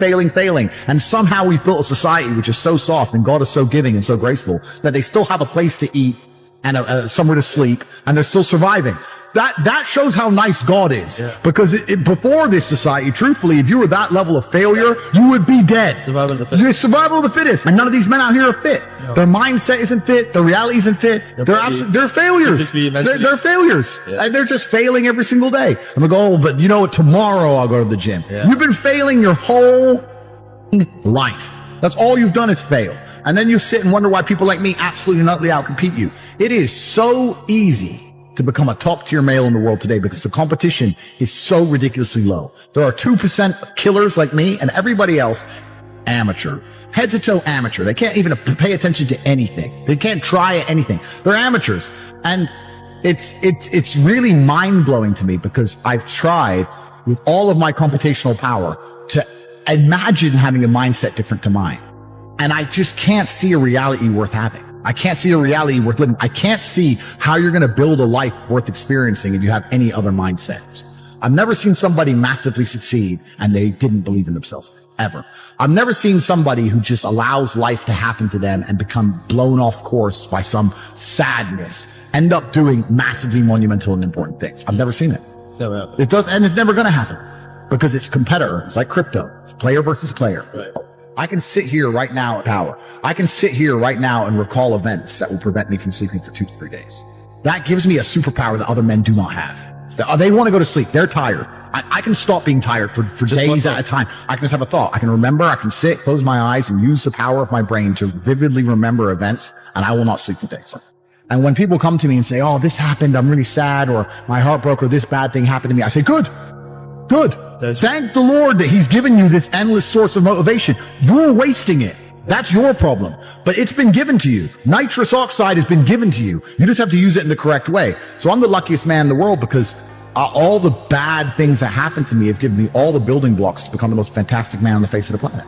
[SPEAKER 9] And somehow we've built a society which is so soft and God is so giving and so graceful that they still have a place to eat and somewhere to sleep, and they're still surviving. That shows how nice God is. Yeah. Because before this society, truthfully, if you were that level of failure, you would be dead.
[SPEAKER 7] Survival of the fittest.
[SPEAKER 9] Survival of the fittest. And none of these men out here are fit. No. Their mindset isn't fit. Their reality isn't fit. They're failures. They're failures. Yeah. And they're just failing every single day. And they go, oh, but tomorrow I'll go to the gym. Yeah. You've been failing your whole life. That's all you've done is fail. And then you sit and wonder why people like me absolutely and utterly outcompete you. It is so easy to become a top tier male in the world today because the competition is so ridiculously low. There are 2% killers like me, and everybody else, amateur. Head to toe amateur. They can't even pay attention to anything. They can't try at anything. They're amateurs. And
[SPEAKER 6] It's really mind-blowing to me because I've tried with all of my computational power to imagine having a mindset different to mine. And I just can't see a reality worth having. I can't see a reality worth living. I can't see how you're going to build a life worth experiencing if you have any other mindset. I've never seen somebody massively succeed and they didn't believe in themselves, ever. I've never seen somebody who just allows life to happen to them and become blown off course by some sadness, end up doing massively monumental and important things. I've never seen it. It does, and it's never going to happen because it's competitor. It's like crypto. It's player versus player. Right. I can sit here right now at power. I can sit here right now and recall events that will prevent me from sleeping for 2 to 3 days. That gives me a superpower that other men do not have. They want to go to sleep. They're tired. I can stop being tired for days at a time. I can just have a thought. I can remember. I can sit, close my eyes, and use the power of my brain to vividly remember events, and I will not sleep for days. And when people come to me and say, oh, this happened, I'm really sad, or my heart broke, or this bad thing happened to me, I say, good. Thank the Lord that he's given you this endless source of motivation. You're wasting it. That's your problem. But it's been given to you. Nitrous oxide has been given to you. You just have to use it in the correct way. So I'm the luckiest man in the world because all the bad things that happened to me have given me all the building blocks to become the most fantastic man on the face of the planet.